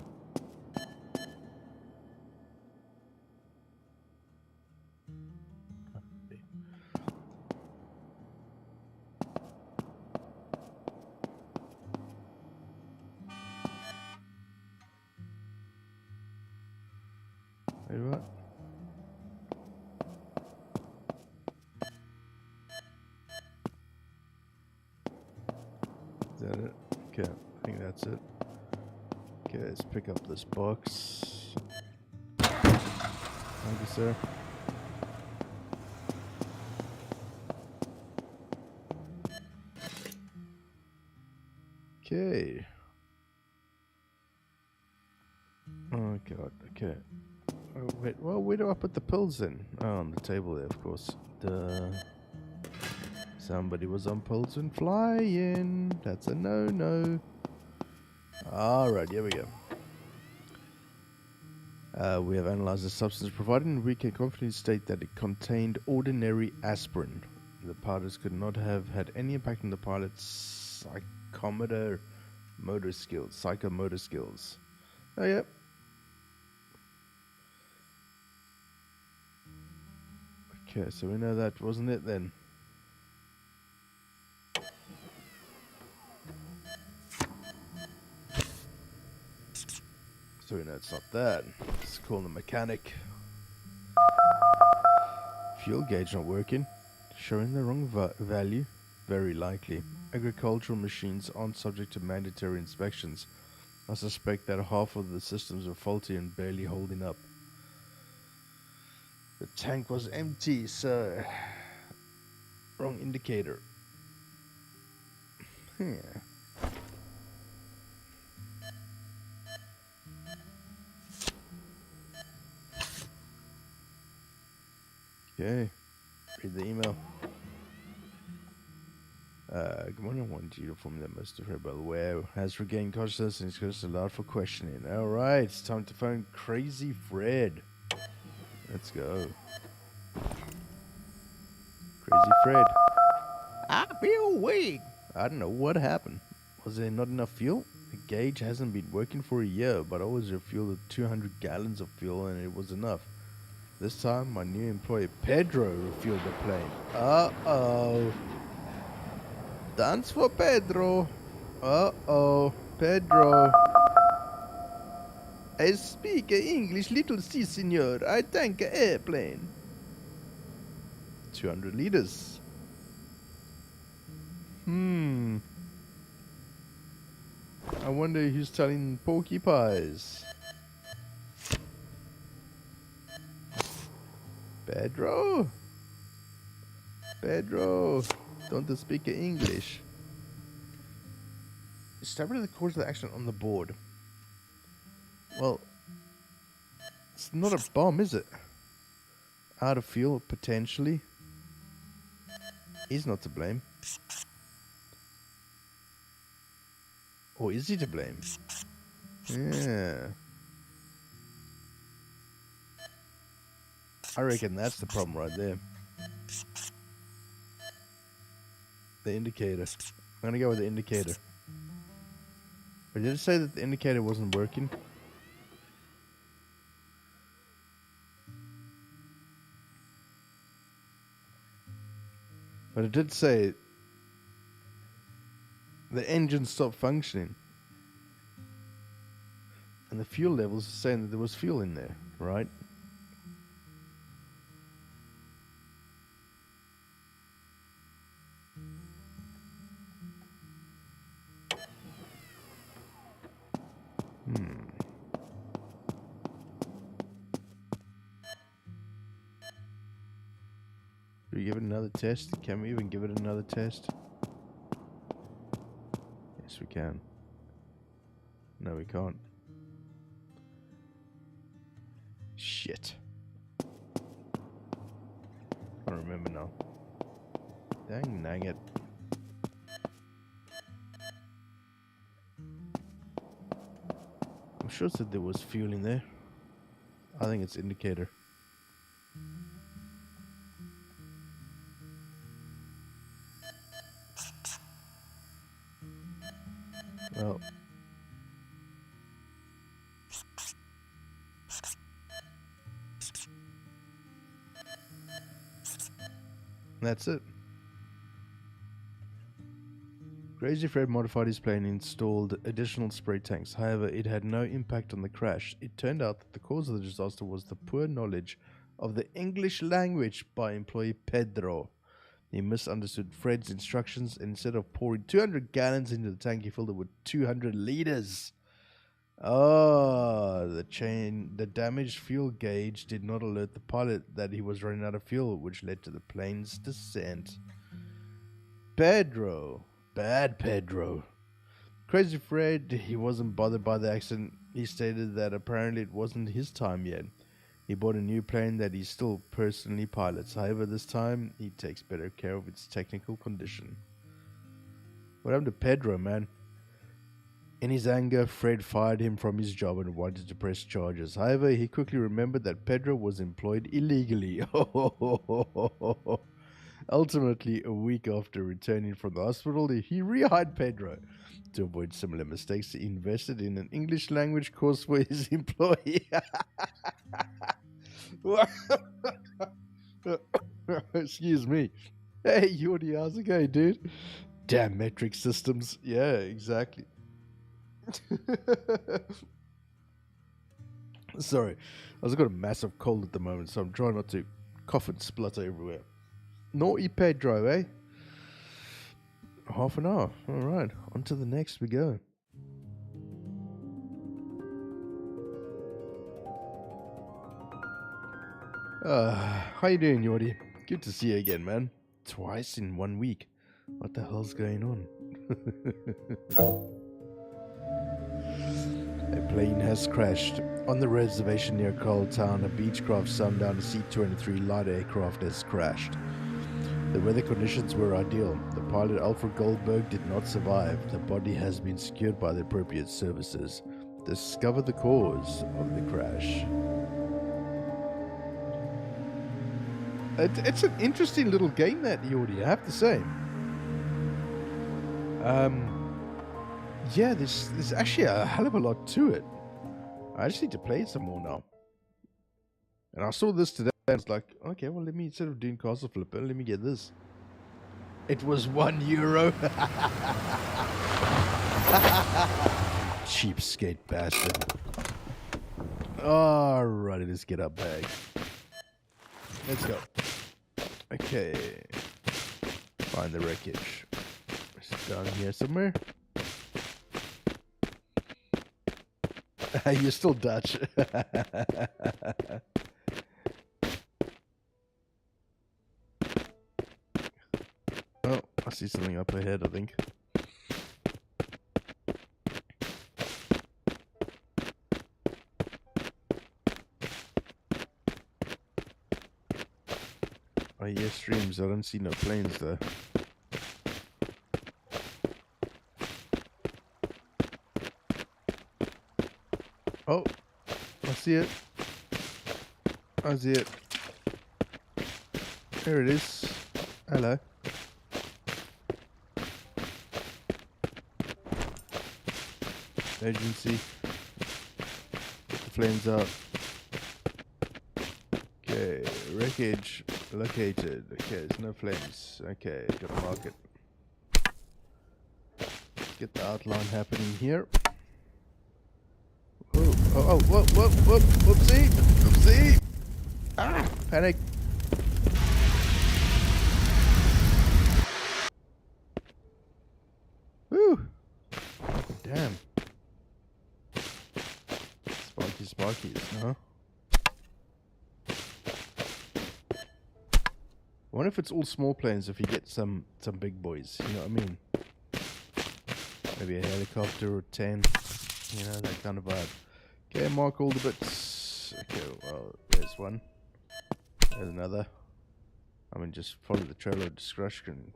Wait, what? Is that it? Okay, I think that's it. Okay, let's pick up this box. Thank you, sir. Okay. Oh god, okay. Oh wait, well, where do I put the pills in? Oh, on the table there, of course. Duh. Somebody was on pills and flying. That's a no-no. Alright, here we go. We have analyzed the substance provided and we can confidently state that it contained ordinary aspirin. The powders could not have had any impact on the pilot's psychomotor skills. Oh, yep. Okay, so we know that wasn't it then. So we know it's not that. Let's call the mechanic. Fuel gauge not working. Showing the wrong value. Very likely. Agricultural machines aren't subject to mandatory inspections. I suspect that half of the systems are faulty and barely holding up. The tank was empty, so wrong indicator. Okay, read the email. Good morning, I wanted you to inform that Mr. Rebel has regained consciousness and is just allowed for questioning. Alright, it's time to phone Crazy Fred. Let's go. Crazy Fred. I feel weak. I don't know what happened. Was there not enough fuel? The gauge hasn't been working for a year, but I always refueled 200 gallons of fuel and it was enough. This time, my new employee Pedro refueled the plane. Uh-oh. Dance for Pedro. Uh-oh. Pedro. I speak English, little si, senor. I tank a airplane. 200 liters. I wonder who's telling porky pies. Pedro? Pedro, don't speak English. Establish the course of the action on the board. Well, it's not a bomb, is it? Out of fuel, potentially. He's not to blame. Or is he to blame? Yeah. I reckon that's the problem right there. The indicator. I'm gonna go with the indicator. But did it say that the indicator wasn't working? But it did say the engine stopped functioning. And the fuel levels are saying that there was fuel in there, right? Do we give it another test? Can we even give it another test? Yes, we can. No, we can't. Shit. I don't remember now. Dang it. I'm sure it said there was fuel in there. I think it's indicator. Well, that's it. Crazy Fred modified his plane and installed additional spray tanks. However, it had no impact on the crash. It turned out that the cause of the disaster was the poor knowledge of the English language by employee Pedro. He misunderstood Fred's instructions, and instead of pouring 200 gallons into the tank, he filled it with 200 liters. Oh, the damaged fuel gauge did not alert the pilot that he was running out of fuel, which led to the plane's descent. Pedro. Bad Pedro. Crazy Fred, he wasn't bothered by the accident. He stated that apparently it wasn't his time yet. He bought a new plane that he still personally pilots. However, this time, he takes better care of its technical condition. What happened to Pedro, man? In his anger, Fred fired him from his job and wanted to press charges. However, he quickly remembered that Pedro was employed illegally. Ultimately, a week after returning from the hospital, he rehired Pedro. To avoid similar mistakes, he invested in an English language course for his employee. Excuse me. Hey, Yordi, how's it going, dude? Damn metric systems. Yeah, exactly. Sorry, I've got a massive cold at the moment, so I'm trying not to cough and splutter everywhere. Naughty Pedro, eh? Half an hour. Alright, on to the next we go. How you doing, Yordi? Good to see you again, man. Twice in 1 week. What the hell's going on? A plane has crashed. On the reservation near Carl Town, a Beechcraft Sundowner C-23 light aircraft has crashed. The weather conditions were ideal. The pilot Alfred Goldberg did not survive. The body has been secured by the appropriate services. Discover the cause of the crash. It's an interesting little game, that, Yordi, I have to say. Yeah, there's actually a hell of a lot to it. I just need to play it some more now. And I saw this today, and it's like, okay, well, let me, instead of doing Castle Flipper, let me get this. It was €1. Cheapskate bastard. Alrighty, let's get our bag. Let's go. Okay. Find the wreckage. It's down here somewhere. You're still Dutch. Oh, I see something up ahead, I think. I hear streams, I don't see no planes though. Oh, I see it. I see it. There it is. Hello. Emergency. Get the flames out. Okay, wreckage located. Okay, there's no flames. Okay, gotta mark it. Get the outline happening here. Oh, whoopsie, whoopsie. Ah, panic. Woo. Damn. Sparkies, no? I wonder if it's all small planes if you get some big boys, you know what I mean? Maybe a helicopter or 10, you know, that kind of vibe. Okay, mark all the bits. Okay, well, there's one. There's another. I mean, just follow the trail of discretion.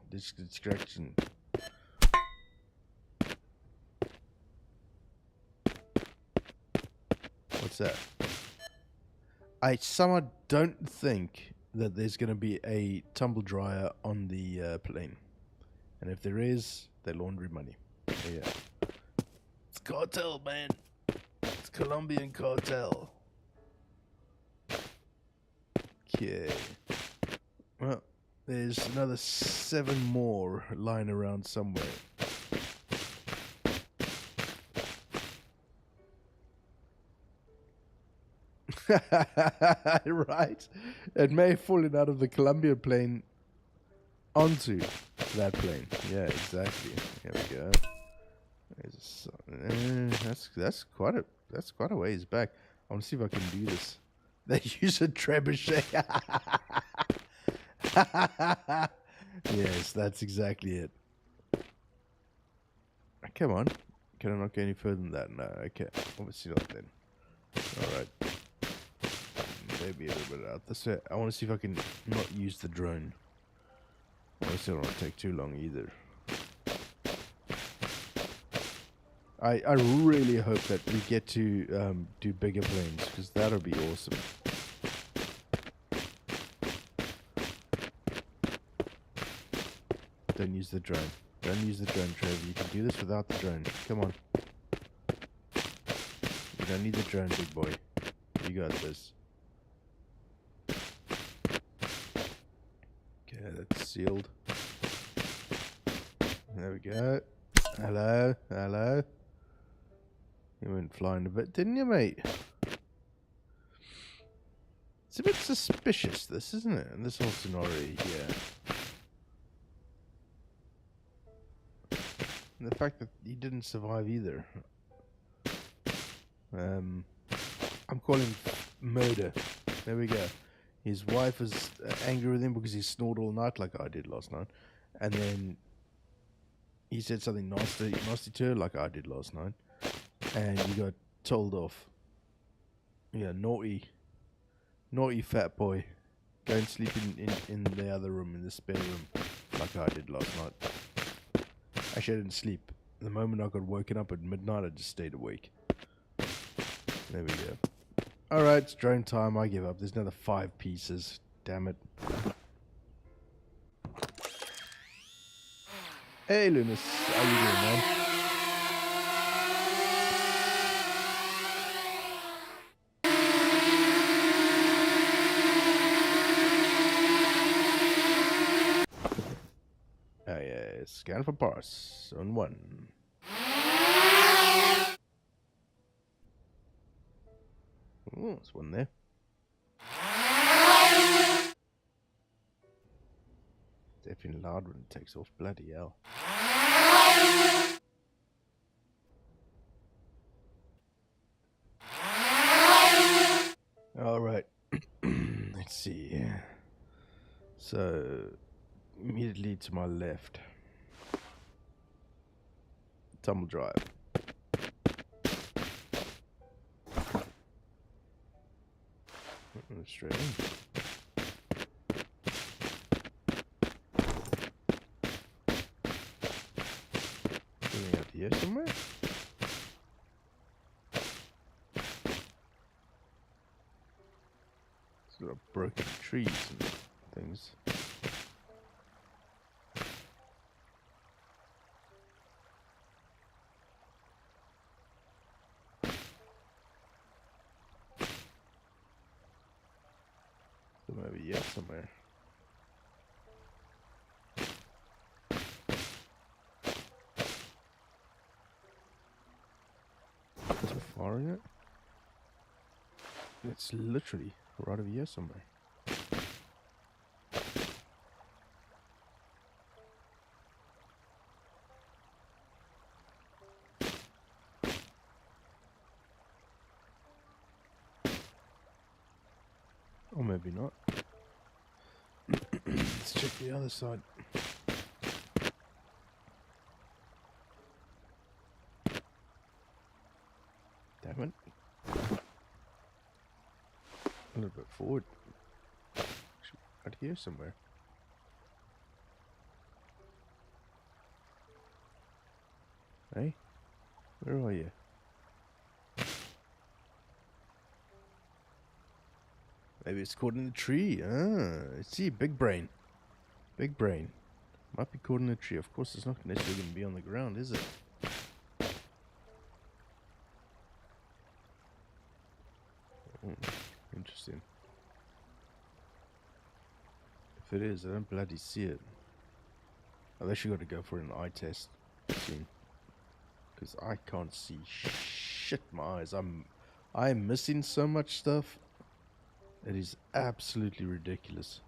What's that? I somehow don't think that there's going to be a tumble dryer on the plane. And if there is, they laundry money. So yeah. It's cartel, man. It's Colombian cartel. Okay. Well, there's another 7 more lying around somewhere. Right. It may have fallen out of the Colombian plane onto that plane. Yeah, exactly. Here we go. That's quite a ways back. I want to see if I can do this. They use a trebuchet. Yes, that's exactly it. Come on. Can I not go any further than that? No, okay. Obviously not then. Alright. Maybe a little bit out this way. I want to see if I can not use the drone. Obviously don't want to take too long either. I really hope that we get to do bigger planes, because that'll be awesome. Don't use the drone. Don't use the drone, Trevor. You can do this without the drone. Come on. You don't need the drone, big boy. You got this. Okay, that's sealed. There we go. Hello, hello. You went flying a bit, didn't you, mate? It's a bit suspicious, this, isn't it? And this whole scenario here. And the fact that he didn't survive either. I'm calling murder. There we go. His wife was angry with him because he snored all night like I did last night. And then he said something nasty to her like I did last night. And you got told off. Yeah, naughty fat boy. Go and sleep in the other room, in the spare room, like I did last night. Actually, I didn't sleep. The moment I got woken up at midnight, I just stayed awake. There we go. Alright, it's drone time. I give up. There's another 5 pieces. Damn it. Hey, Lunas. How you doing, man? Oh yeah, scan for parts. Zone 1. Oh, there's one there. Definitely loud when it takes off. Bloody hell. Alright. Let's see. So, immediately to my left. Tumble drive. Straight in. Something out here somewhere? Sort of broken trees and things. Maybe yet somewhere. Too far in it? It's literally right over here somewhere. Or maybe not. Let's check the other side. Damn it. A little bit forward. Right here somewhere. Hey? Where are you? Maybe it's caught in the tree. Ah, I see. Big brain. Big brain. Might be caught in a tree. Of course, it's not necessarily going to be on the ground, is it? Interesting. If it is, I don't bloody see it. I've actually got to go for an eye test soon. Because I can't see shit my eyes. I'm missing so much stuff. It is absolutely ridiculous.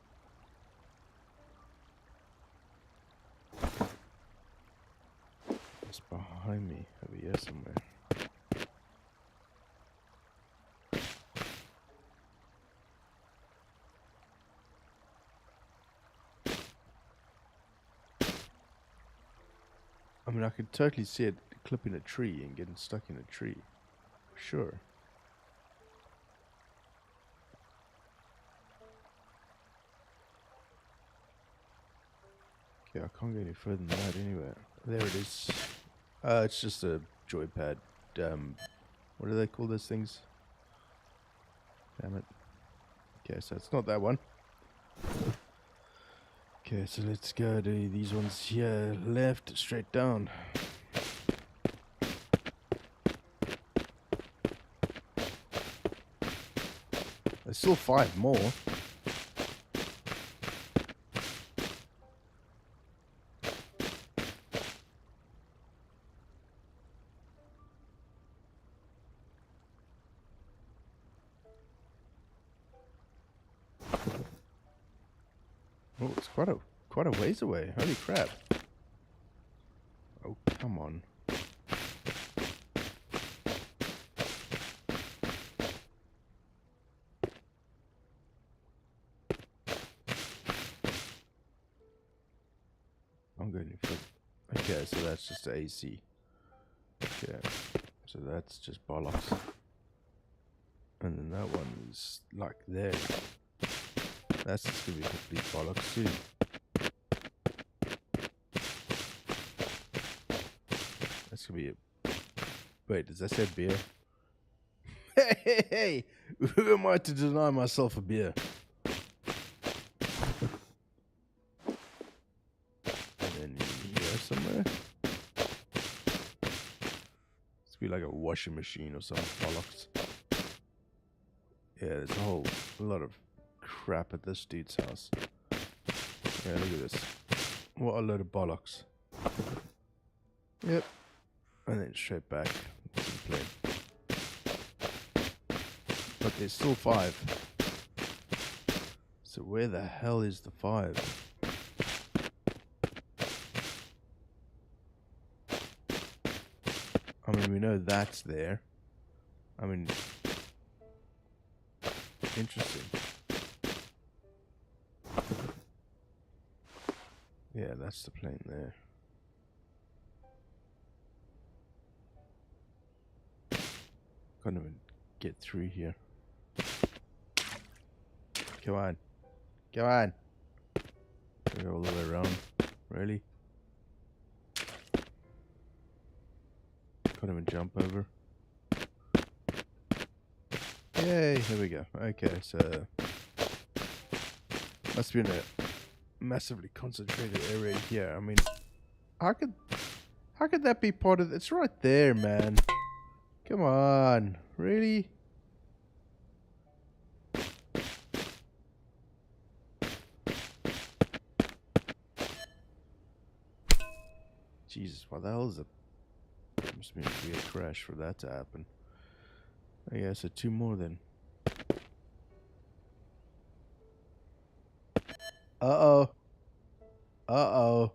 It's behind me over here somewhere. I mean, I could totally see it clipping a tree and getting stuck in a tree. Sure. Okay, I can't go any further than that anyway. There it is. It's just a joypad. What do they call those things? Damn it. Okay, so it's not that one. Okay, so let's go to these ones here. Left, straight down. There's still 5 more. Oh, it's quite a ways away. Holy crap. Oh, come on. I'm going for. Okay, so that's just the AC. Okay, so that's just bollocks. And then that one is like there. That's just gonna be complete bollocks too. That's gonna be a. Wait, does that say beer? Hey, who am I to deny myself a beer? And then here somewhere. It's gonna be like a washing machine or some bollocks. Yeah, there's a lot of crap at this dude's house. Yeah, look at this. What a load of bollocks. Yep. And then straight back. But there's still 5. So where the hell is the 5? I mean, we know that's there. I mean, interesting. Yeah, that's the plane there. Can't even get through here. Come on. Come on. Go all the way around. Really? Can't even jump over. Yay, here we go. Okay, so must be in a massively concentrated area here. I mean, how could that be part of it's right there, man. Come on. Really? Jesus, what the hell is it? Must be a weird crash for that to happen. I guess so 2 more then. Uh-oh. Uh-oh.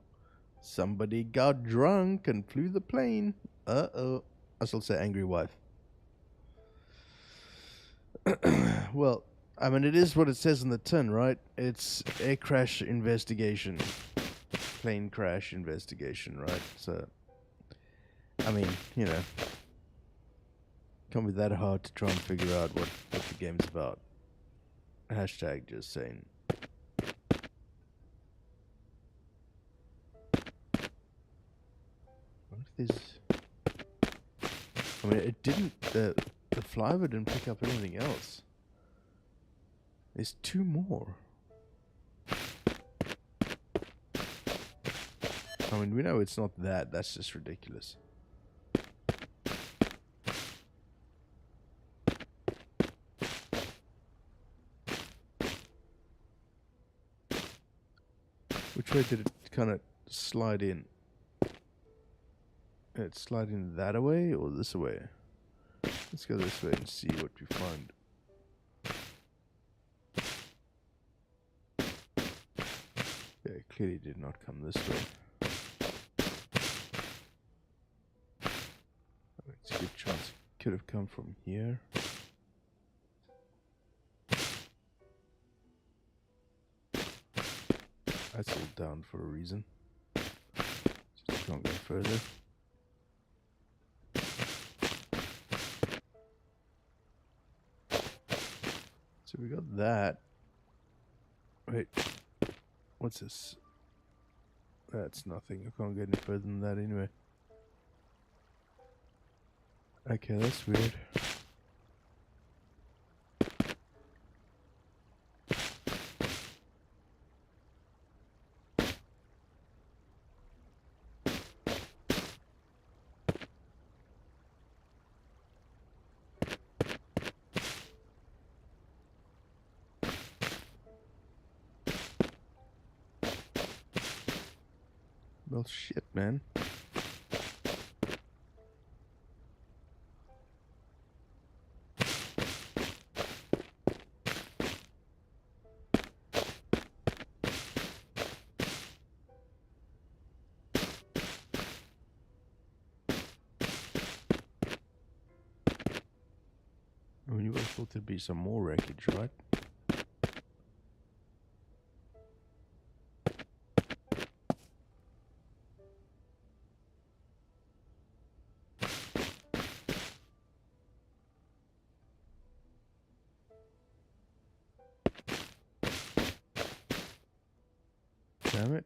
Somebody got drunk and flew the plane. Uh-oh. I shall say angry wife. Well, I mean, it is what it says in the tin, right? It's air crash investigation. Plane crash investigation, right? So, I mean, you know, can't be that hard to try and figure out what the game's about. Hashtag just saying. What if there's... I mean, it didn't... The flyover didn't pick up anything else. There's 2 more. I mean, we know it's not that. That's just ridiculous. Which way did it kind of slide in? It's sliding that way or this way? Let's go this way and see what we find. Yeah, it clearly did not come this way. It's a good chance it could have come from here. That's all down for a reason. Just can't go further. So we got that. Wait, what's this? That's nothing. I can't get any further than that anyway. Okay, that's weird. Well, shit, man. I mean, you would have thought there'd be some more wreckage, right? Damn it.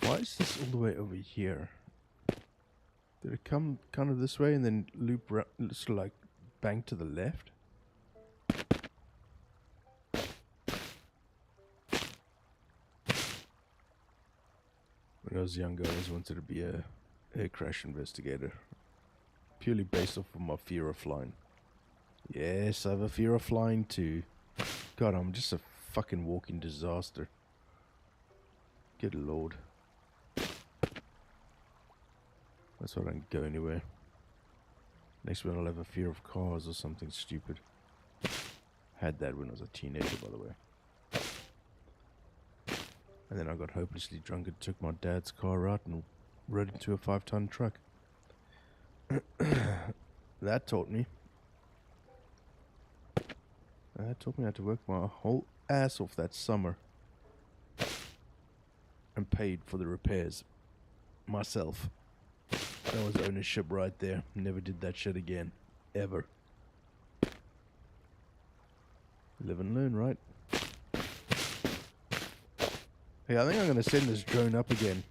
Why is this all the way over here? Did it come kind of this way and then loop round, sort of like bank to the left? When I was younger, I always wanted to be a air crash investigator. Purely based off of my fear of flying. Yes, I have a fear of flying too. God, I'm just a fucking walking disaster. Good lord. That's why I don't go anywhere. Next one I'll have a fear of cars or something stupid. Had that when I was a teenager, by the way. And then I got hopelessly drunk and took my dad's car out and rode into a 5-ton truck. That taught me. That taught me how to work my whole ass off that summer. And paid for the repairs myself. That was ownership right there. Never did that shit again. Ever. Live and learn, right? Yeah, I think I'm going to send this drone up again.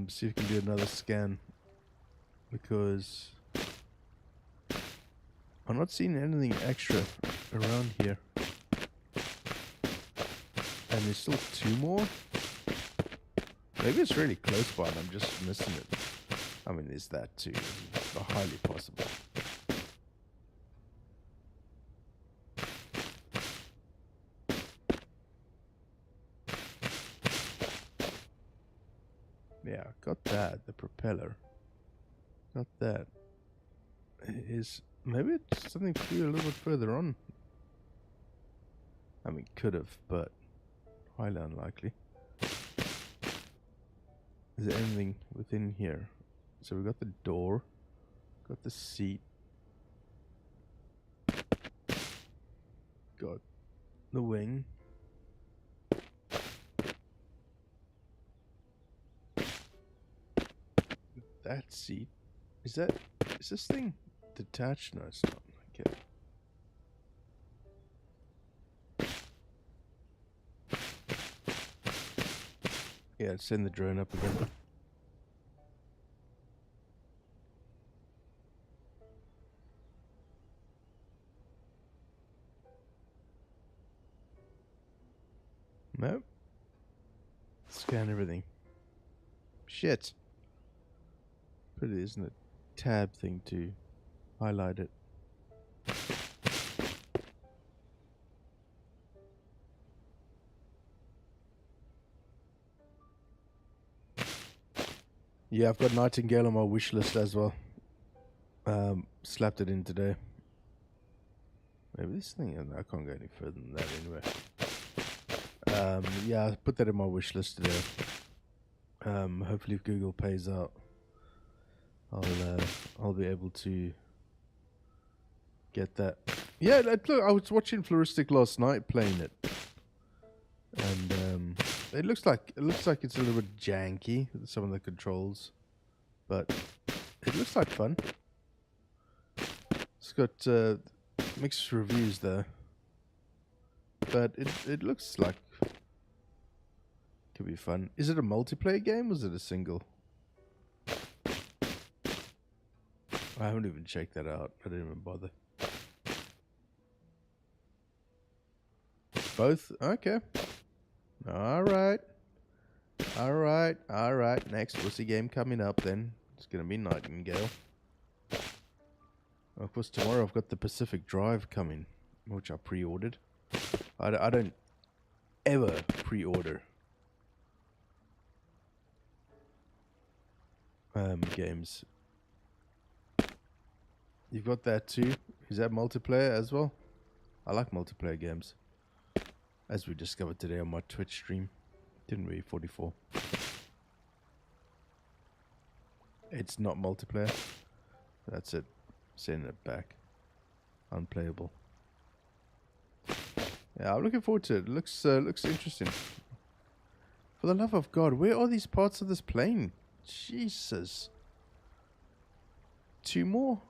See if we can do another scan. Because I'm not seeing anything extra around here. And there's still 2 more? Maybe it's really close by and I'm just missing it. I mean, there's that too. It's highly possible. Yeah, got that. The propeller. Got that. Maybe it's something flew a little bit further on. I mean, could have, but highly unlikely. Is there anything within here? So we got the door, got the seat, got the wing. That seat. Is this thing detached? No, it's not. Okay. Yeah, send the drone up again. Nope. Scan everything. Shit. But it isn't a tab thing to highlight it. Yeah, I've got Nightingale on my wish list as well. Slapped it in today. Maybe this thing, I can't go any further than that anyway. Yeah, I put that in my wish list today. Hopefully if Google pays out, I'll be able to get that. Yeah, look, I was watching Floristic last night playing it. And it looks like it's a little bit janky with some of the controls, but it looks like fun. It's got mixed reviews though, but it looks like it could be fun. Is it a multiplayer game or is it a single? I haven't even checked that out. I didn't even bother. Both? Okay. Alright. Alright. Next pussy game coming up then. It's gonna be Nightingale. Of course, tomorrow I've got the Pacific Drive coming, which I pre-ordered. I don't ever pre-order games. You've got that too? Is that multiplayer as well? I like multiplayer games. As we discovered today on my Twitch stream. Didn't we, 44? It's not multiplayer. That's it. Sending it back. Unplayable. Yeah, I'm looking forward to it. Looks interesting. For the love of God, where are these parts of this plane? Jesus. 2 more?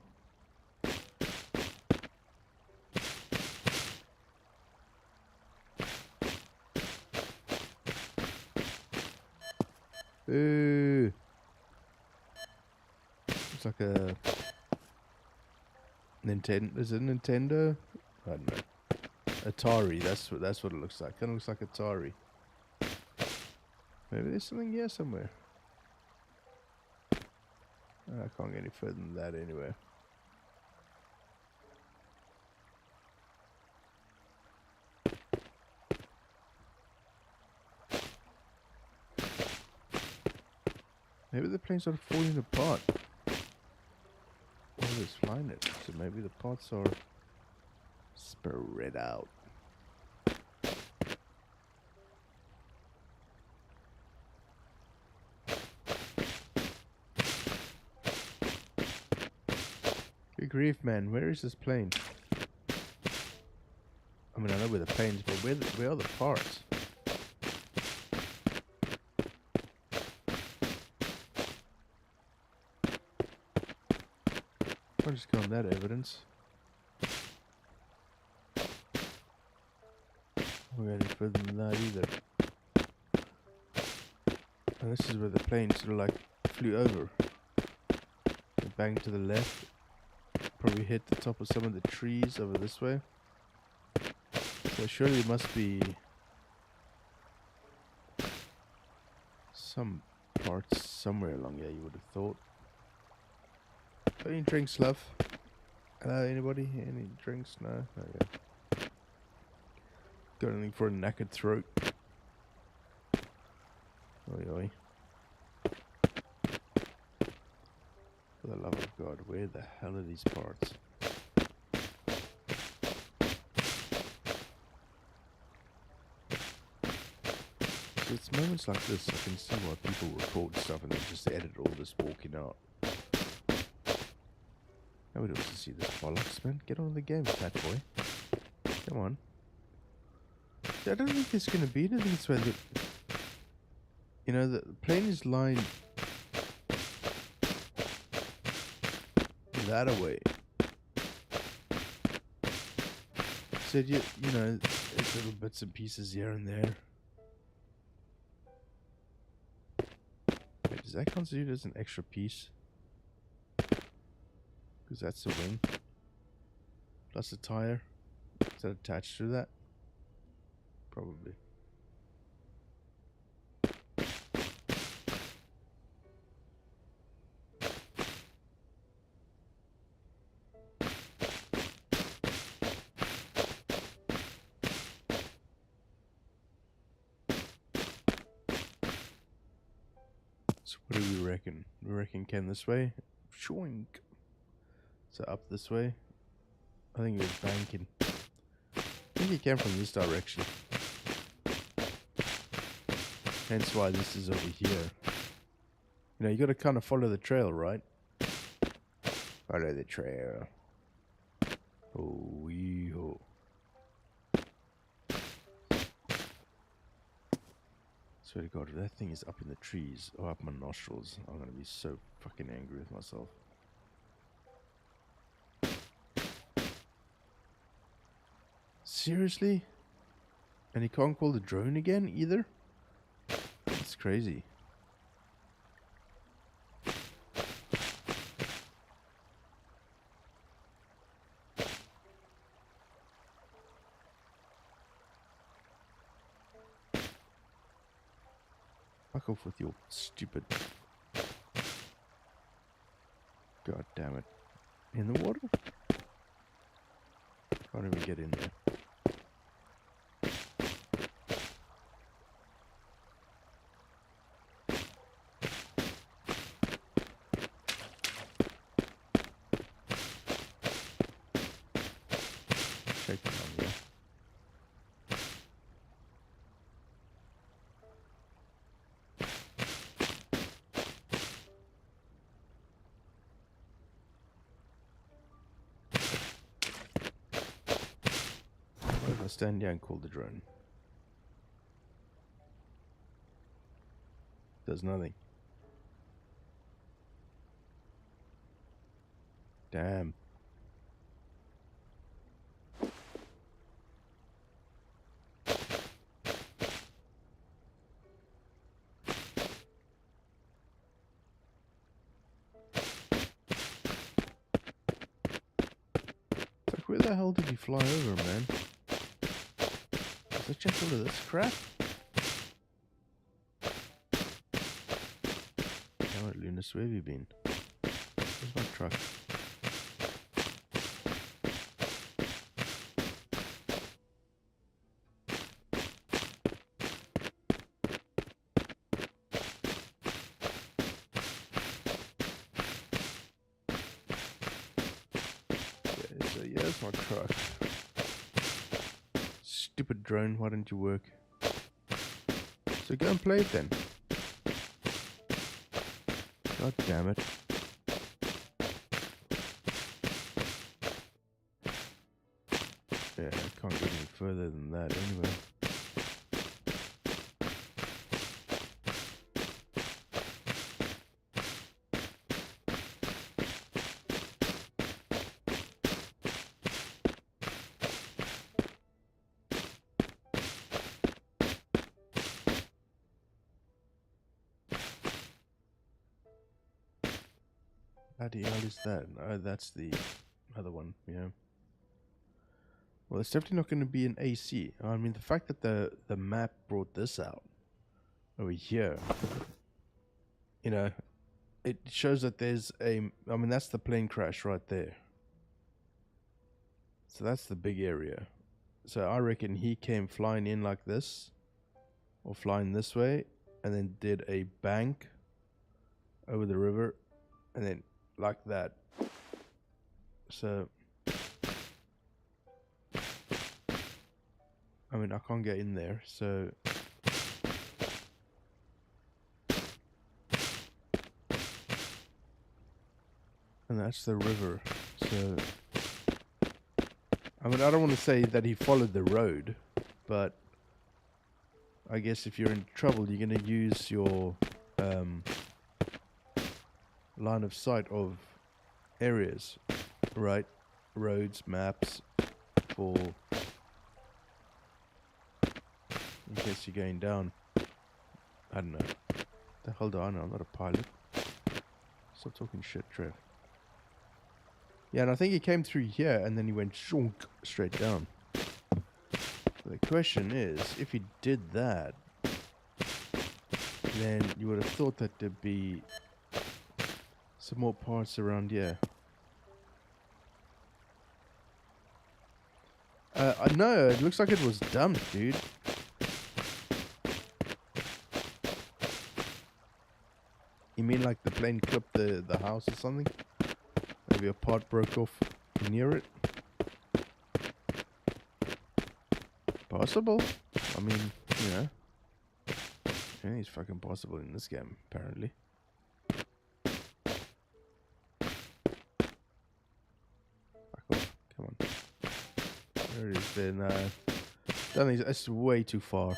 Ooh. It's like a Nintendo. Is it Nintendo? I don't know. Atari. That's what it looks like. Kind of looks like Atari. Maybe there's something here somewhere. I can't get any further than that anyway. Maybe the plane started falling apart. Oh, it's flying it. So maybe the parts are spread out. Good grief, man. Where is this plane? I mean, I know where the plane's, but where are the parts? I'll just go on that evidence. We're going any further than that either. And this is where the plane sort of like flew over. And banged to the left. Probably hit the top of some of the trees over this way. So surely there must be some parts somewhere along here, you would have thought. Any drinks, love? Anybody? Any drinks? No? Okay. Got anything for a knackered throat? Oi, oi. For the love of God, where the hell are these parts? So it's moments like this I can see why people record stuff and then just edit all this walking out. Nobody wants to see this bollocks, man. Get on the game, fat boy. Come on. I don't think there's going to be anything this way that... You know, the plane is lying... that away. So, you know, it's little bits and pieces here and there. Wait, does that constitute as an extra piece? Because that's the wing. Plus a tire. Is that attached to that? Probably. So what do we reckon? We reckon can this way? Shoink. So up this way. I think it was banking. I think it came from this direction. Hence why this is over here. You know, you gotta kind of follow the trail, right? Follow the trail. Oh, wee-ho. Swear to God, if that thing is up in the trees or up my nostrils, I'm gonna be so fucking angry with myself. Seriously? And he can't call the drone again either? That's crazy. Fuck off with your stupid... God damn it. In the water? Can't even get in there. Check them on there. What if I stand here and call the drone? Does nothing. Damn. Like, where the hell did he fly over, man? Let's check all of this crap. Damn it, Lunas, where have you been? Where's my truck? Where's my truck? Stupid drone, why don't you work? So go and play it then. God damn it. Yeah, I can't get any further than that anyway. How the hell is that? Oh, that's the other one, yeah. Well, it's definitely not going to be an AC. I mean, the fact that the map brought this out over here, you know, it shows that there's a... I mean, that's the plane crash right there. So that's the big area. So I reckon he came flying in like this, or flying this way, and then did a bank over the river, and then like that. So I mean, I can't get in there, so and that's the river. So I mean, I don't want to say that he followed the road, but I guess if you're in trouble, you're going to use your line of sight of areas, right? Roads, maps, for in case you're going down. I don't know. The hell do I know? I'm not a pilot. Stop talking shit, Trev. Yeah, and I think he came through here and then he went shonk straight down. The question is, if he did that, then you would have thought that there'd be some more parts around here. No, it looks like it was dumped, dude. You mean like the plane clipped the house or something? Maybe a part broke off near it? Possible. I mean, you know. Anything's fucking possible in this game, apparently. Fuck off. Come on. There it is then. That's way too far.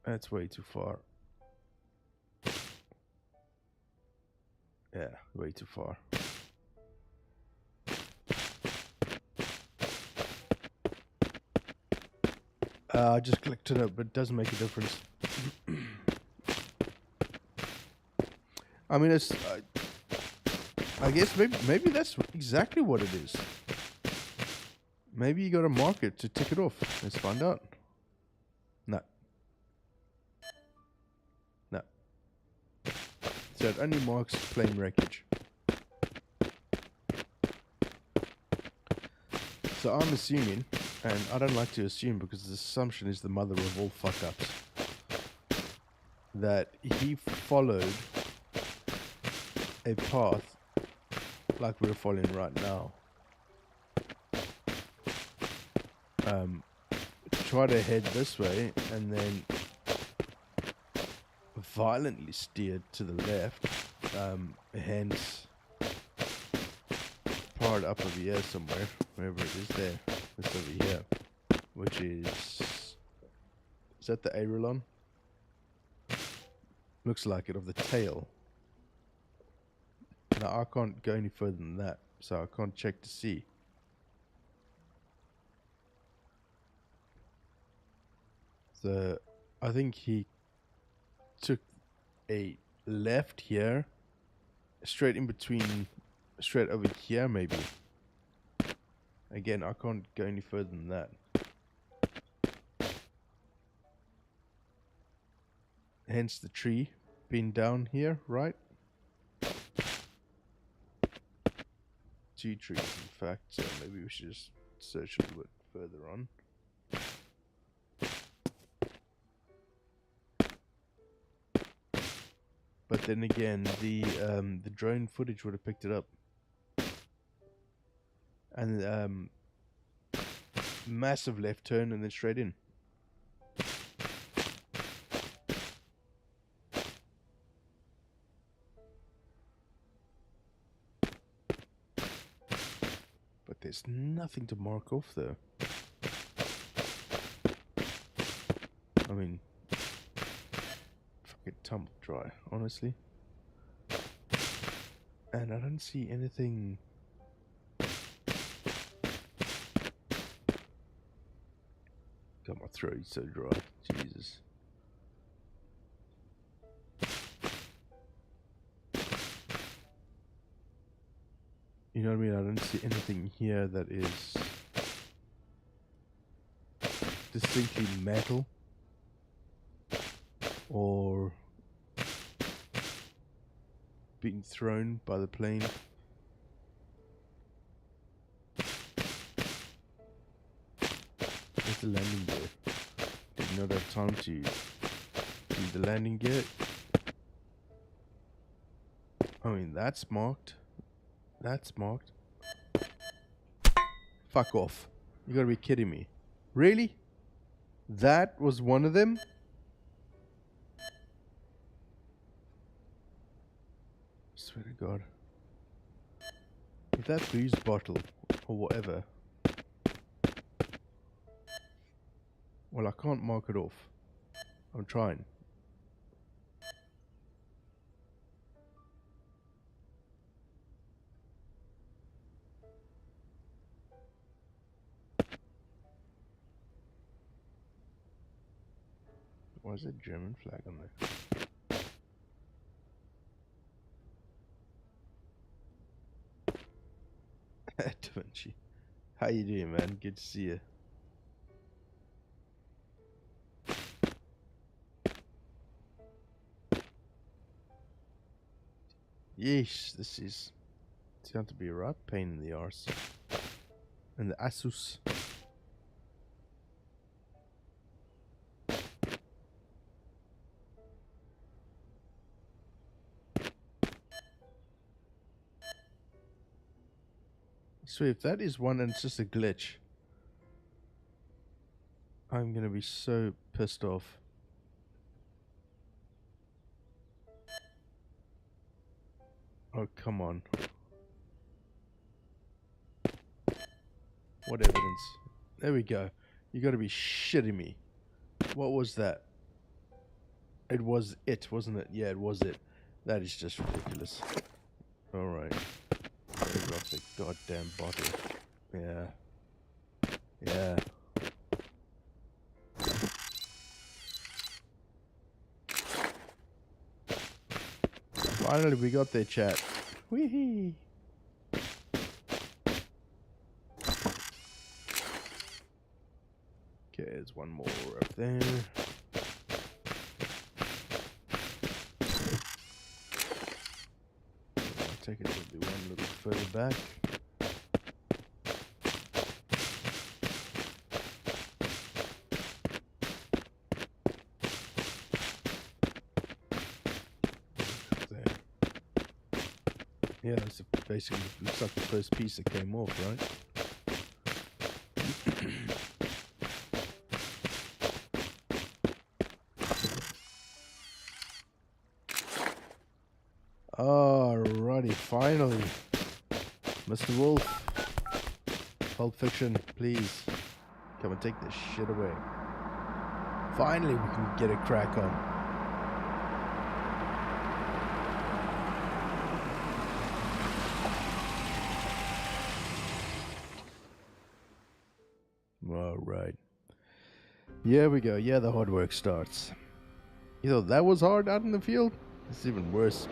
That's way too far. Yeah, way too far. I just clicked it up, but it doesn't make a difference. I mean, it's... I guess maybe that's exactly what it is. Maybe you got a marker to tick it off. Let's find out. No. No. So it only marks plain wreckage. So I'm assuming, and I don't like to assume because the assumption is the mother of all fuck-ups, that he followed a path like we're following right now. Try to head this way and then violently steered to the left, hence part up over here somewhere, wherever it is there. It's over here, which is that the aileron? Looks like it, of the tail. Now I can't go any further than that, so I can't check to see. So I think he took a left here, straight in between, straight over here maybe. Again, I can't go any further than that. Hence the tree being down here, right? 2 trees, in fact, so maybe we should just search a little bit further on. But then again, the drone footage would have picked it up. And massive left turn and then straight in. But there's nothing to mark off though. I mean, fucking tumble dry, honestly. And I don't see anything. God, my throat is so dry. Jesus. You know what I mean? I don't see anything here that is distinctly metal or being thrown by the plane. Where's the landing gear? Did not have time to do the landing gear. I mean, that's marked. That's marked. Fuck off. You gotta be kidding me. Really? That was one of them? Swear to God. If that booze bottle or whatever. Well, I can't mark it off. I'm trying. Why is there a German flag on there? Da Vinci. How you doing, man? Good to see you. Yeesh, this is... It's going to be a right pain in the arse. And the Asus. So if that is one and it's just a glitch, I'm gonna be so pissed off. Oh, come on. What evidence? There we go. You gotta be shitting me. What was that? It was it, wasn't it? Yeah, it was it. That is just ridiculous. Alright. I got the goddamn bottle. Yeah. Yeah. Finally, we got there, chat. Wee-hee. Okay, there's one more up there. I'll take it to the one little further back. Yeah, that's basically looks like the first piece that came off, right? Alrighty, finally. Mr. Wolf. Pulp Fiction, please. Come and take this shit away. Finally, we can get a crack on. Alright. Here we go. Yeah, the hard work starts. You thought that was hard out in the field? It's even worse.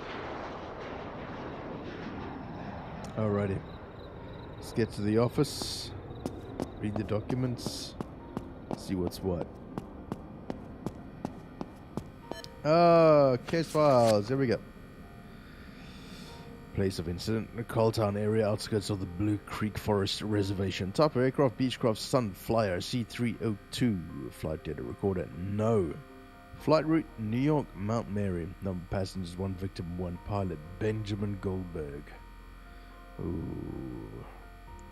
Alrighty. Let's get to the office. Read the documents. See what's what. Case files. Here we go. Place of incident, the Carltown area, outskirts of the Blue Creek Forest Reservation. Type of aircraft, Beechcraft Sunflyer C302. Flight data recorded. No. Flight route, New York, Mount Mary. Number of passengers, 1 victim, 1 pilot. Benjamin Goldberg. Ooh.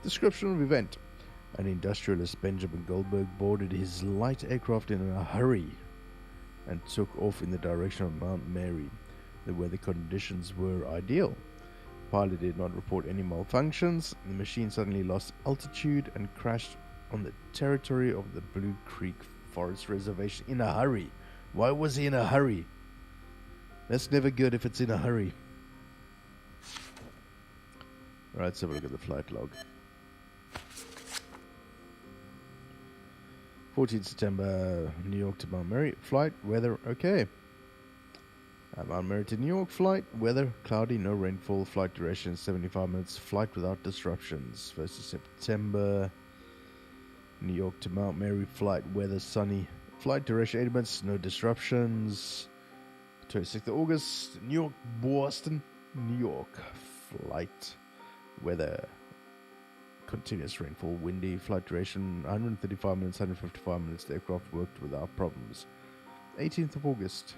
Description of event. An industrialist, Benjamin Goldberg, boarded his light aircraft in a hurry and took off in the direction of Mount Mary. The weather conditions were ideal. The pilot did not report any malfunctions. The machine suddenly lost altitude and crashed on the territory of the Blue Creek Forest Reservation in a hurry. Why was he in a hurry? That's never good if it's in a hurry. Alright, let's have a look at the flight log. 14 September, New York to Mount Mary. Flight, weather, okay. Mount Mary to New York, flight, weather, cloudy, no rainfall. Flight duration, 75 minutes. Flight without disruptions. 1st of September, New York to Mount Mary. Flight, weather, sunny. Flight duration, 80 minutes, no disruptions. 26th of August, New York, Boston, New York. Flight, weather, continuous rainfall, windy. Flight duration 135 minutes, 155 minutes. The aircraft worked without problems. 18th of August.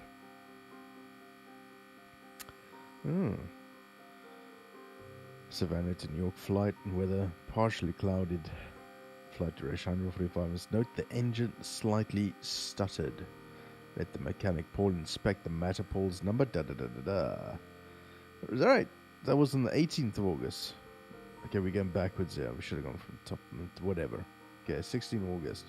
Savannah to New York, flight and weather partially clouded. Flight duration 145 minutes. Note the engine slightly stuttered. Let the mechanic Paul inspect the matter. Paul's number. Alright, that was on the 18th of August. Okay, we're going backwards here. We should have gone from top, whatever. Okay, 16th August.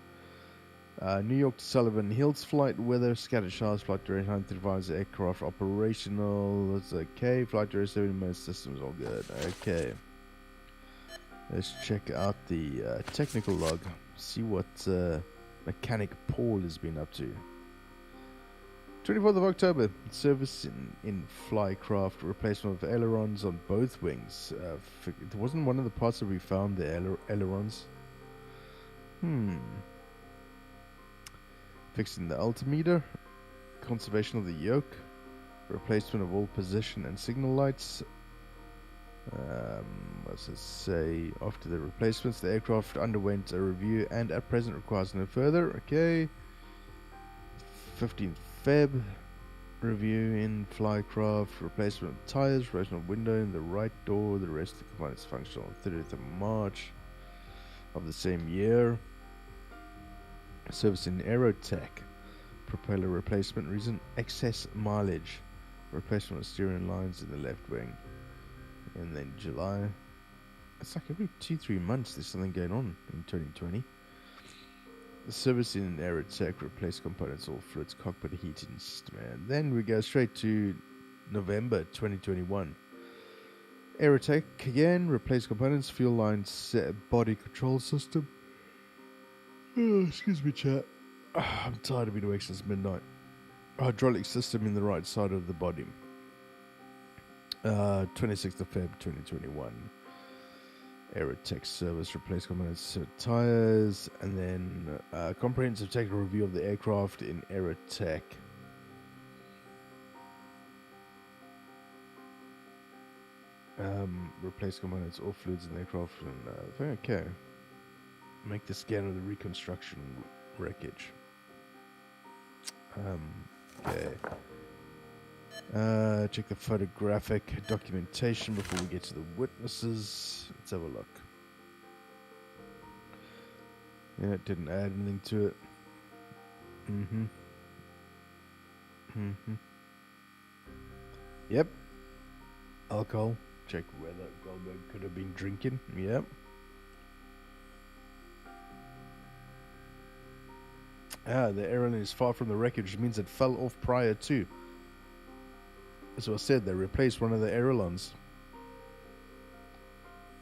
New York to Sullivan Hills flight, weather, scattered showers, flight duration 135 minutes, aircraft operational. That's okay. Flight duration 70 minutes, systems all good. Okay. Let's check out the technical log. See what mechanic Paul has been up to. 24th of October, service in flycraft, replacement of ailerons on both wings. It wasn't one of the parts that we found, the ailerons. Fixing the altimeter, conservation of the yoke, replacement of all position and signal lights. What's it say? After the replacements, the aircraft underwent a review and at present requires no further. Okay. 15th Feb, review in flycraft, replacement of tires, replacement of window in the right door, the rest of the components functional. 30th of March of the same year. Service in Aerotech, propeller replacement, reason excess mileage, replacement of steering lines in the left wing. And then July, it's like every 2-3 months there's something going on in 2020. The service in Aerotech, replace components, all fluids, cockpit heating system. And then we go straight to November 2021. Aerotech again, replace components, fuel lines, body control system. Oh, excuse me, chat. I'm tired of being awake since midnight. Hydraulic system in the right side of the body. 26th of Feb 2021. Aerotech service, replace components, tires, and then comprehensive technical review of the aircraft in Aerotech. Replace components, all fluids in the aircraft, and okay. Make the scan of the reconstruction wreckage. Okay. Check the photographic documentation before we get to the witnesses. Let's have a look. Yeah, it didn't add anything to it. Yep. Alcohol. Check whether Goldberg could have been drinking. Yep. The airline is far from the wreckage, which means it fell off prior to. As I said, they replaced one of the ailerons.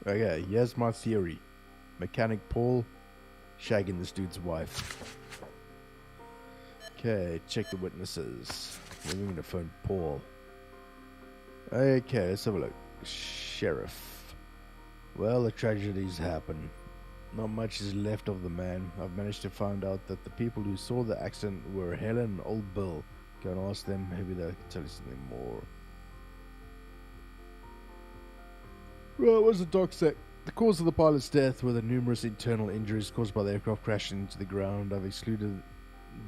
Okay, here's my theory. Mechanic Paul shagging this dude's wife. Okay, check the witnesses. We're going to phone Paul. Okay, let's have a look. Sheriff. Well, the tragedies happen. Not much is left of the man. I've managed to find out that the people who saw the accident were Helen and old Bill. Go and ask them, maybe they can tell you something more. Well, what's the doc say? The cause of the pilot's death were the numerous internal injuries caused by the aircraft crashing into the ground. I've excluded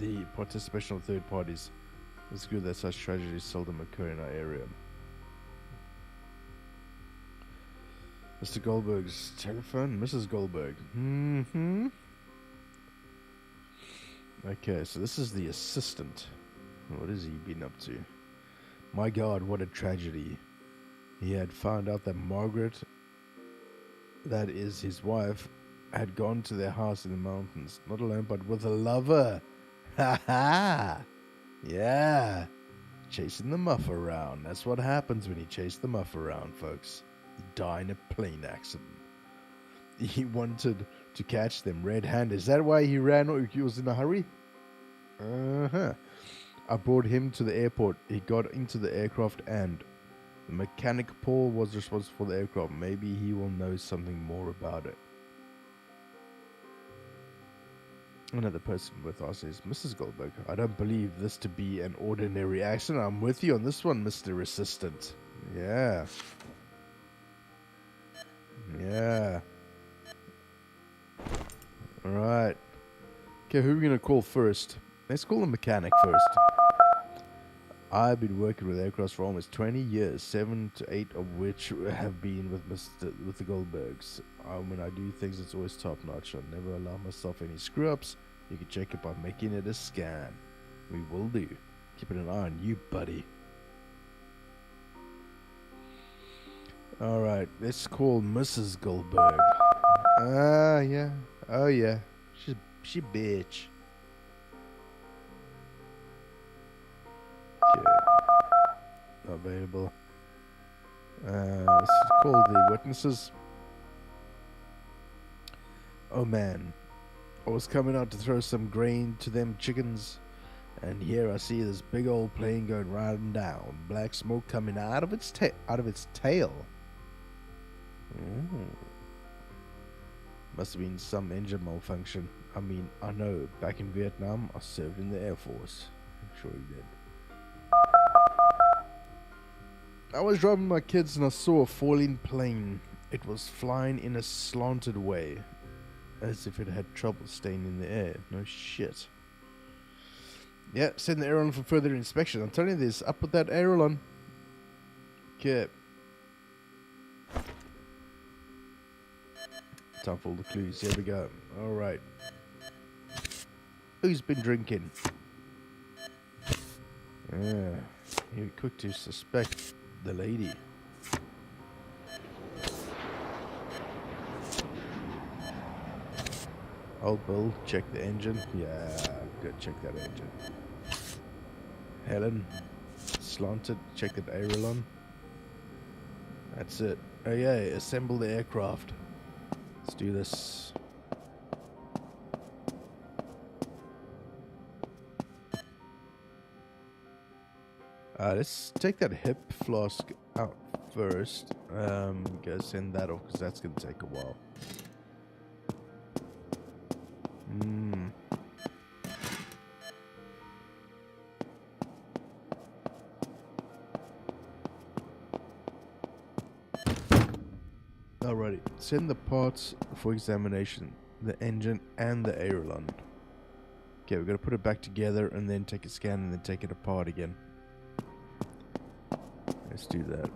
the participation of third parties. It's good that such tragedies seldom occur in our area. Mr. Goldberg's telephone. Mrs. Goldberg. Okay, so this is the assistant. What has he been up to? My God, what a tragedy. He had found out that Margaret, that is his wife, had gone to their house in the mountains. Not alone, but with a lover. Ha ha! Yeah. Chasing the muff around. That's what happens when you chase the muff around, folks. You die in a plane accident. He wanted to catch them red-handed. Is that why he ran or he was in a hurry? Uh-huh. I brought him to the airport. He got into the aircraft and the mechanic Paul was responsible for the aircraft. Maybe he will know something more about it. Another person with us is Mrs. Goldberg. I don't believe this to be an ordinary accident. I'm with you on this one, Mr. Assistant. Yeah. Yeah. Alright. Okay, who are we going to call first? Let's call the mechanic first. I've been working with aircraft for almost 20 years, 7 to 8 of which have been with the Goldbergs. When I do things, it's always top notch. I never allow myself any screw ups. You can check it by making it a scan. We will do. Keeping an eye on you, buddy. Alright, let's call Mrs. Goldberg. Yeah. Oh, yeah. She bitch. Okay. Available. Let's call the witnesses. Oh, man. I was coming out to throw some grain to them chickens, and here I see this big old plane going riding down. Black smoke coming out of its tail. Must have been some engine malfunction. I mean, I know. Back in Vietnam, I served in the Air Force. I'm sure you did. I was driving my kids and I saw a falling plane. It was flying in a slanted way, as if it had trouble staying in the air. No shit. Yeah, send the aileron for further inspection. I'm telling you this. Up with that aileron. Okay. Time for all the clues. Here we go. Alright. Who's been drinking? Yeah. You're quick to suspect the lady. Old Bill, check the engine. Yeah, good. Check that engine. Helen, slanted. Check that aileron. That's it. Oh yeah, assemble the aircraft. Let's do this. Let's take that hip flask out first. Go send that off because that's gonna take a while. Alrighty, send the parts for examination, the engine and the aileron. Okay, we're gonna put it back together and then take a scan and then take it apart again. Let's do that.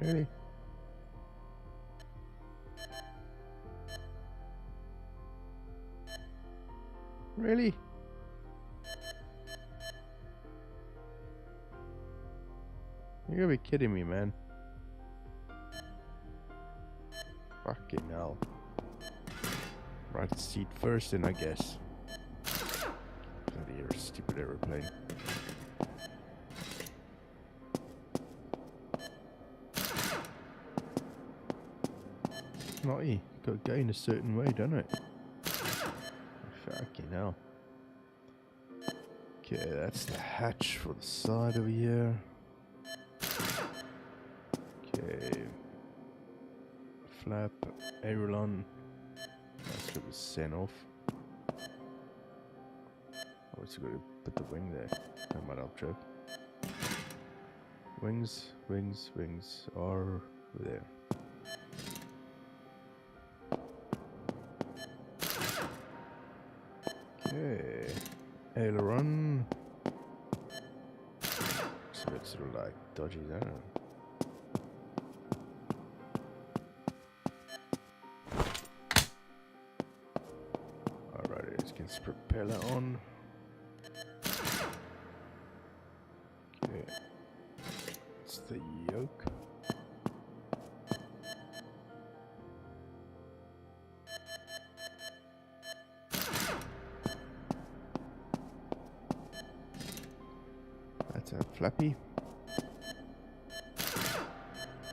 Really? Really? You're gonna be kidding me, man. Fucking hell. Right seat first then, I guess. Bloody stupid aeroplane. Naughty. Got to go in a certain way, don't it? Fucking hell. Okay, that's the hatch for the side over here. Okay. Flap, aileron. Strip the sen off. Oh, it's got to put the wing there. That might help, Joe. Wings are there. Okay. Aileron. Looks a bit sort of like dodgy, I don't know. Alright, let's get this propeller on. Okay. It's the yoke. That's a flappy.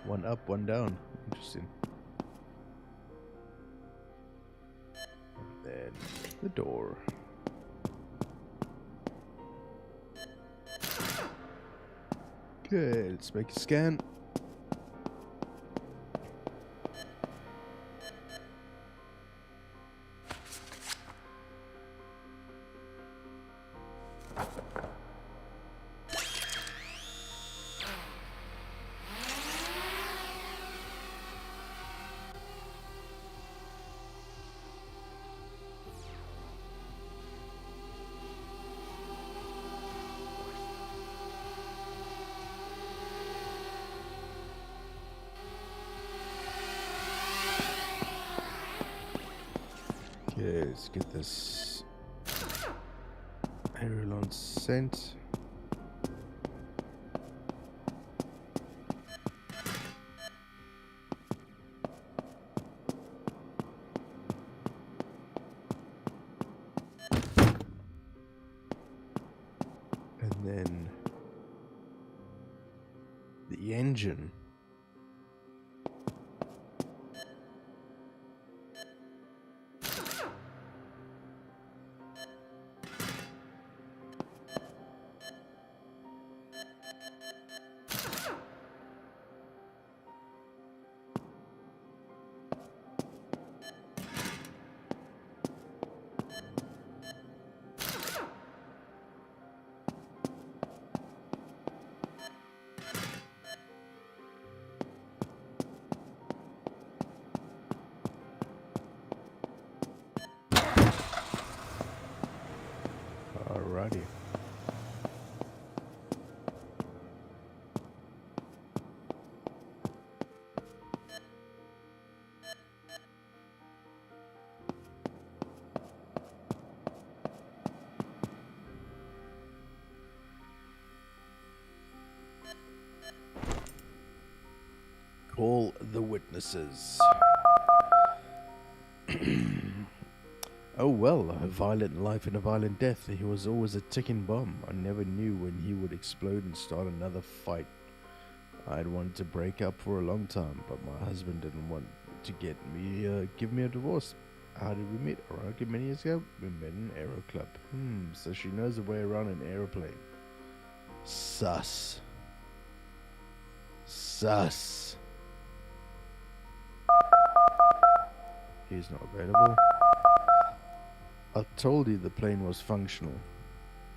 One up, one down. Interesting. And then the door. Okay, let's make a scan. Okay, let's get this aileron sent. And then the engine. Alrighty. Call the witnesses. Oh well, a violent life and a violent death. He was always a ticking bomb. I never knew when he would explode and start another fight. I'd wanted to break up for a long time, but my husband didn't want to give me a divorce. How did we meet? Around many years ago, we met in an aero club. So she knows the way around an aeroplane. Sus. He's not available. I told you the plane was functional.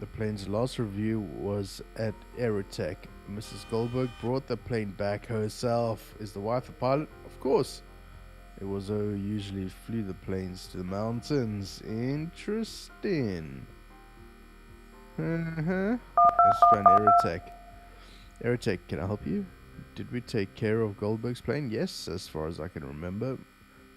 The plane's last review was at Evetech. Mrs. Goldberg brought the plane back herself. Is the wife a pilot? Of course. It was her who usually flew the planes to the mountains. Interesting. Let's find Evetech. Evetech, can I help you? Did we take care of Goldberg's plane? Yes, as far as I can remember.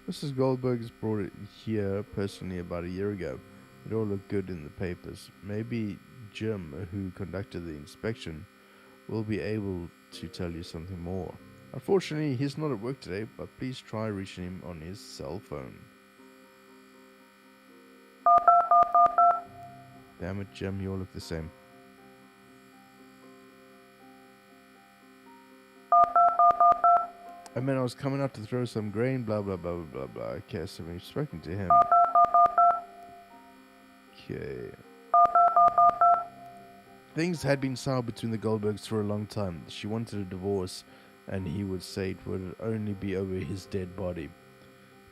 Mrs. Goldberg's brought it here personally about a year ago. It all looked good in the papers. Maybe Jim, who conducted the inspection, will be able to tell you something more. Unfortunately, he's not at work today, but please try reaching him on his cell phone. Damn it, Jim, you all look the same. I mean, I was coming out to throw some grain, blah, blah, blah, blah, blah. Okay, so we've spoken to him. Okay. Things had been sour between the Goldbergs for a long time. She wanted a divorce, and he would say it would only be over his dead body.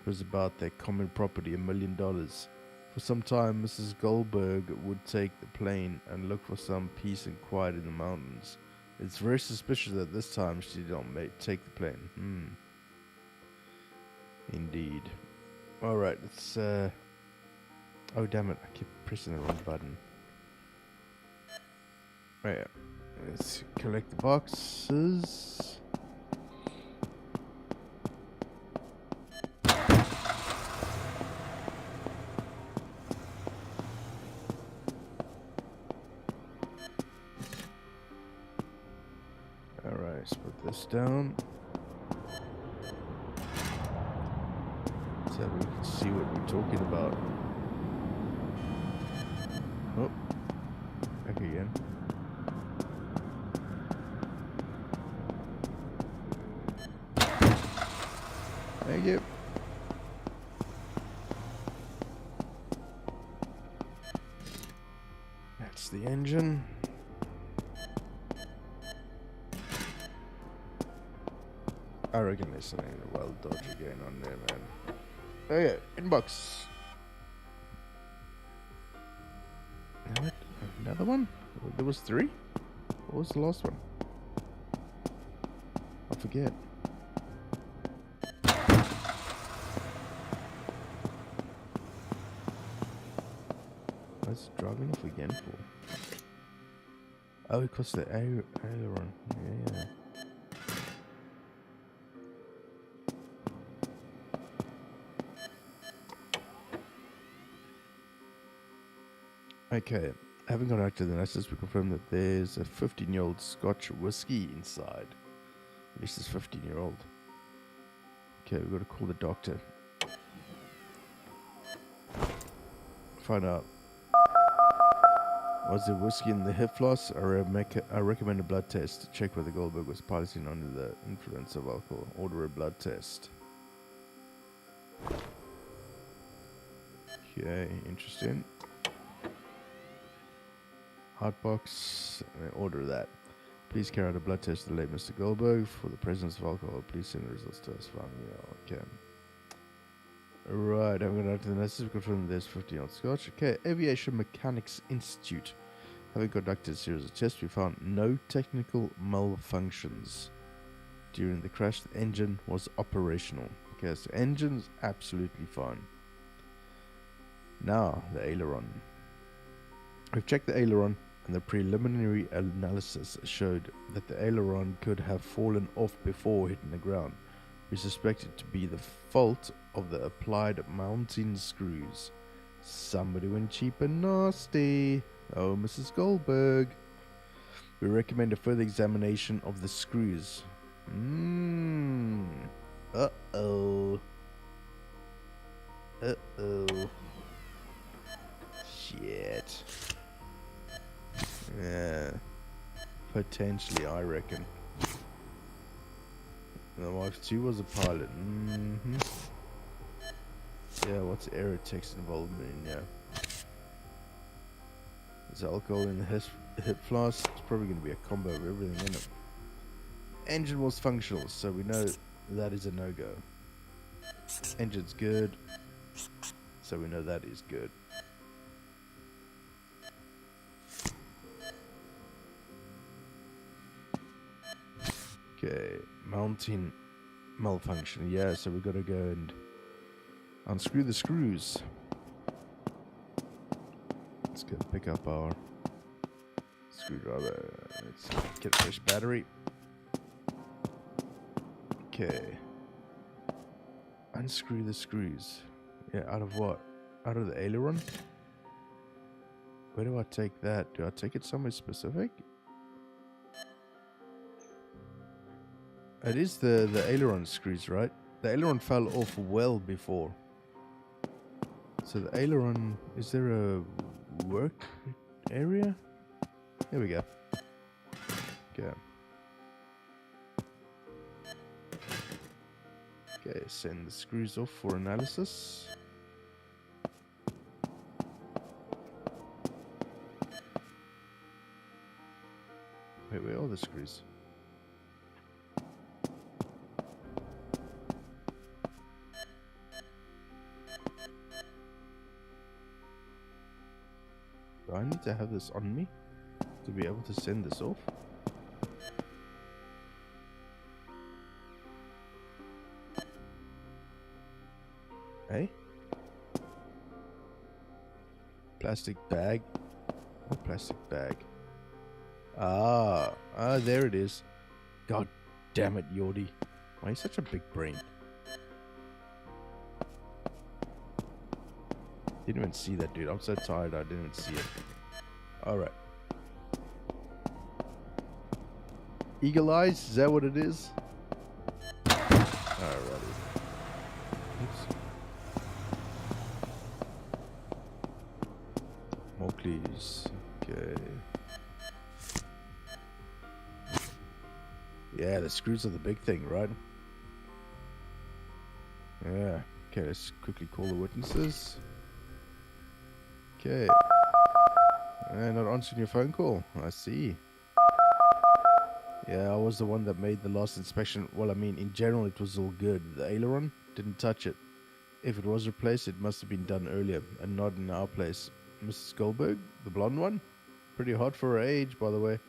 was about their common property, $1 million. For some time, Mrs. Goldberg would take the plane and look for some peace and quiet in the mountains. It's very suspicious that this time she did not take the plane. Indeed. Alright, let's oh damn it, I keep pressing the wrong button. Right, let's collect the boxes. Alright, let's put this down. So we can see what we're talking about. Oh, back again. Thank you. That's the engine. I reckon there's something well dodgy going on there, man. Oh yeah, inbox. What? Another one? There was 3? What was the last one? I forget. What's it driving off again for? Oh, because the aileron. Yeah. Okay, having gone out to the analysis, we confirm that there's a 15-year-old Scotch whiskey inside. At least it's 15-year-old. Okay, we've got to call the doctor. Find out. Was there whiskey in the hip floss? I recommend a blood test to check whether Goldberg was piloting under the influence of alcohol. Order a blood test. Okay, interesting. Hotbox, order that. Please carry out a blood test to the late Mr. Goldberg for the presence of alcohol. Please send the results to us. Okay. Right, I'm going to the necessary confirm there's 15-year-old Scotch. Okay, Aviation Mechanics Institute. Having conducted a series of tests, we found no technical malfunctions. During the crash, the engine was operational. Okay, so engine's absolutely fine. Now, the aileron. We've checked the aileron, and the preliminary analysis showed that the aileron could have fallen off before hitting the ground. We suspect it to be the fault of the applied mounting screws. Somebody went cheap and nasty. Oh, Mrs. Goldberg. We recommend a further examination of the screws. Uh-oh. Shit. Yeah. Potentially, I reckon. And the wife too was a pilot. Yeah, what's Evetech's involvement in? Yeah. There's alcohol in the hip flask. It's probably going to be a combo of everything in it. Engine was functional, so we know that is a no-go. Engine's good, so we know that is good. Okay, mounting malfunction. Yeah, so we've got to go and unscrew the screws. Let's go pick up our screwdriver. Let's get a fresh battery. Okay. Unscrew the screws. Yeah, out of what? Out of the aileron? Where do I take that? Do I take it somewhere specific? It is the aileron screws, right? The aileron fell off well before. So the aileron, is there a work area? There we go. Okay. Okay, send the screws off for analysis. Wait, where are the screws? need to have this on me to be able to send this off? Hey? Plastic bag? What plastic bag? Ah, there it is. God damn it, Yordi. Why are you such a big brain? Didn't even see that, dude. I'm so tired, I didn't even see it. Alright. Eagle eyes, is that what it is? Alrighty. Oops. More please. Okay. Yeah, the screws are the big thing, right? Yeah. Okay, let's quickly call the witnesses. Okay. Not answering your phone call. I see. Yeah, I was the one that made the last inspection. Well, I mean, in general, it was all good. The aileron, didn't touch it. If it was replaced, it must have been done earlier, and not in our place. Mrs. Goldberg, the blonde one? Pretty hot for her age, by the way.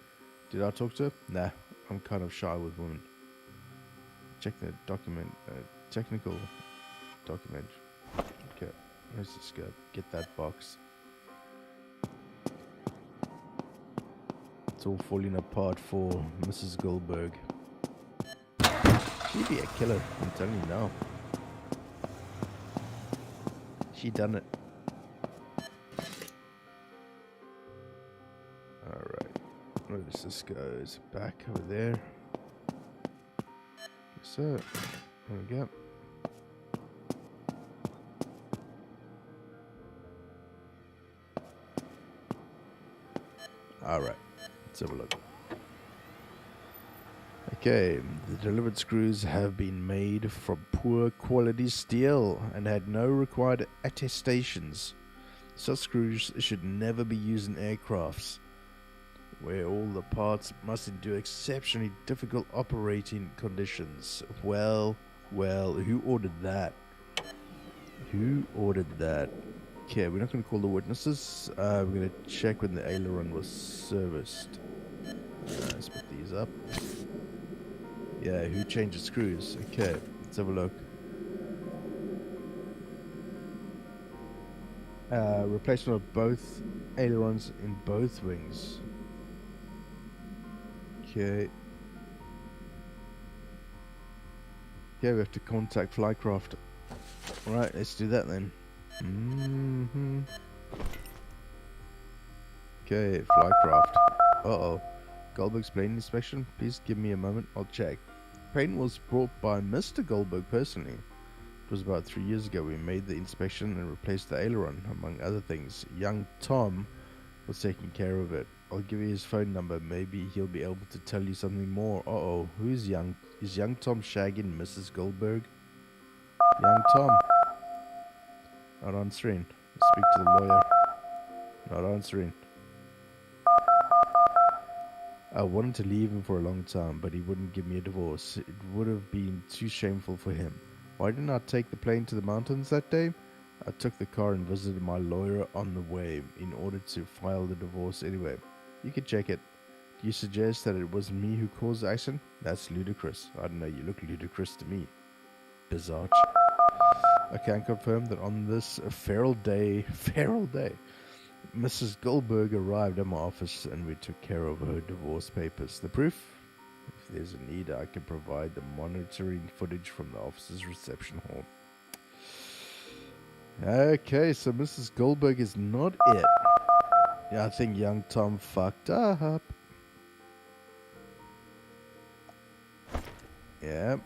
Did I talk to her? Nah, I'm kind of shy with women. Check the document, technical document. Okay, let's just go get that box. It's all falling apart for Mrs. Goldberg. She'd be a killer, I'm telling you now. She done it. Alright. Where does this go? Is it back over there? So, there we go. Alright. Let's have a look. Okay, the delivered screws have been made from poor quality steel and had no required attestations. Such screws should never be used in aircrafts, where all the parts must endure exceptionally difficult operating conditions. Well, who ordered that? Who ordered that? Okay, we're not going to call the witnesses. We're going to check when the aileron was serviced. Let's put these up. Yeah, who changed the screws? Okay, let's have a look. Replacement of both ailerons in both wings. Okay. Okay, we have to contact Flycraft. Alright, let's do that then. Okay, Flycraft. Uh-oh. Goldberg's plane inspection? Please give me a moment, I'll check. Plane was brought by Mr. Goldberg personally. It was about 3 years ago we made the inspection and replaced the aileron, among other things. Young Tom was taking care of it. I'll give you his phone number, maybe he'll be able to tell you something more. Uh-oh, who's young? Is young Tom shagging Mrs. Goldberg? Young Tom. Not answering. Speak to the lawyer. Not answering. I wanted to leave him for a long time, but he wouldn't give me a divorce. It would have been too shameful for him. Why didn't I take the plane to the mountains that day? I took the car and visited my lawyer on the way in order to file the divorce anyway. You can check it. Do you suggest that it was me who caused the accident? That's ludicrous. I don't know, you look ludicrous to me. Bizarre. I can confirm that on this feral day, Mrs. Goldberg arrived at my office and we took care of her divorce papers. The proof? If there's a need, I can provide the monitoring footage from the office's reception hall. Okay, so Mrs. Goldberg is not it. Yeah, I think young Tom fucked up. Yeah.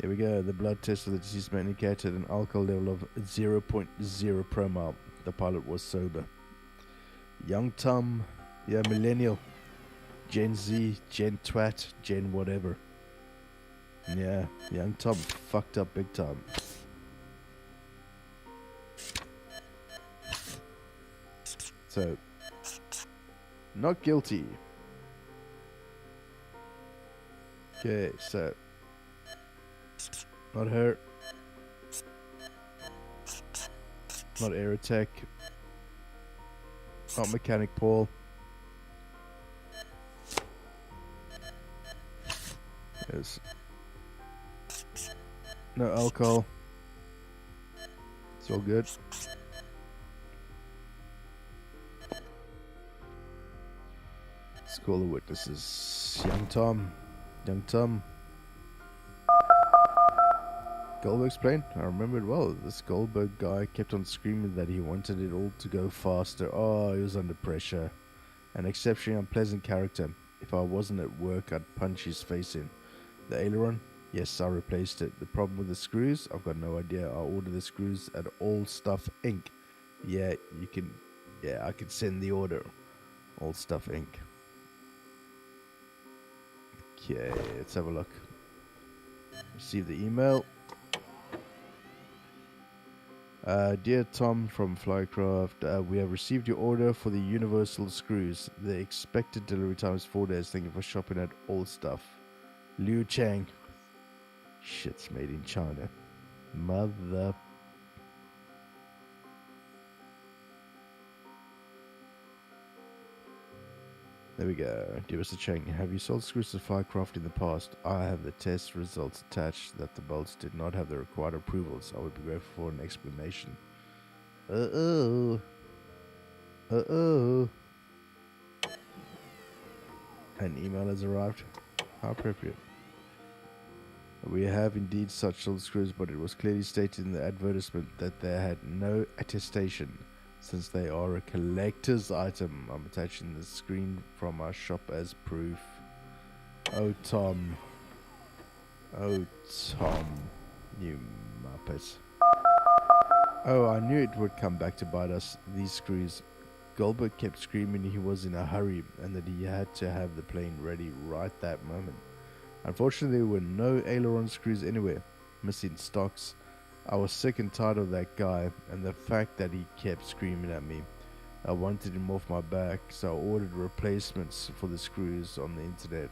Here we go. The blood test for the deceased man indicated an alcohol level of 0.0 promile. The pilot was sober. Young Tom, yeah, millennial, Gen Z, Gen Twat, Gen whatever. Yeah, young Tom fucked up big time. So, not guilty. Okay, so not her. Not Aerotech. Not Mechanic Paul. Yes. No alcohol. It's all good. Let's call the witnesses. Young Tom. Young Tom. Goldberg's plane? I remember it well. This Goldberg guy kept on screaming that he wanted it all to go faster. Oh, he was under pressure. An exceptionally unpleasant character. If I wasn't at work, I'd punch his face in. The aileron? Yes, I replaced it. The problem with the screws? I've got no idea. I ordered the screws at All Stuff Inc. Yeah, you can... Yeah, I can send the order. All Stuff Inc. Okay, let's have a look. Receive the email. Dear Tom from Flycraft, we have received your order for the universal screws. The expected delivery time is 4 days. Thank you for shopping at All Stuff. Liu Chang. Shit's made in China. Mother... There we go. Dear Mr. Chang, have you sold screws to Flycraft in the past? I have the test results attached that the bolts did not have the required approvals. I would be grateful for an explanation. Uh-oh. Uh-oh. An email has arrived. How appropriate. We have indeed such sold screws, but it was clearly stated in the advertisement that they had no attestation. Since they are a collector's item, I'm attaching the screen from our shop as proof. Oh, Tom. Oh, Tom. You muppet. Oh, I knew it would come back to bite us. These screws. Goldberg kept screaming he was in a hurry and that he had to have the plane ready right that moment. Unfortunately, there were no aileron screws anywhere. Missing stocks. I was sick and tired of that guy and the fact that he kept screaming at me. I wanted him off my back, so I ordered replacements for the screws on the internet.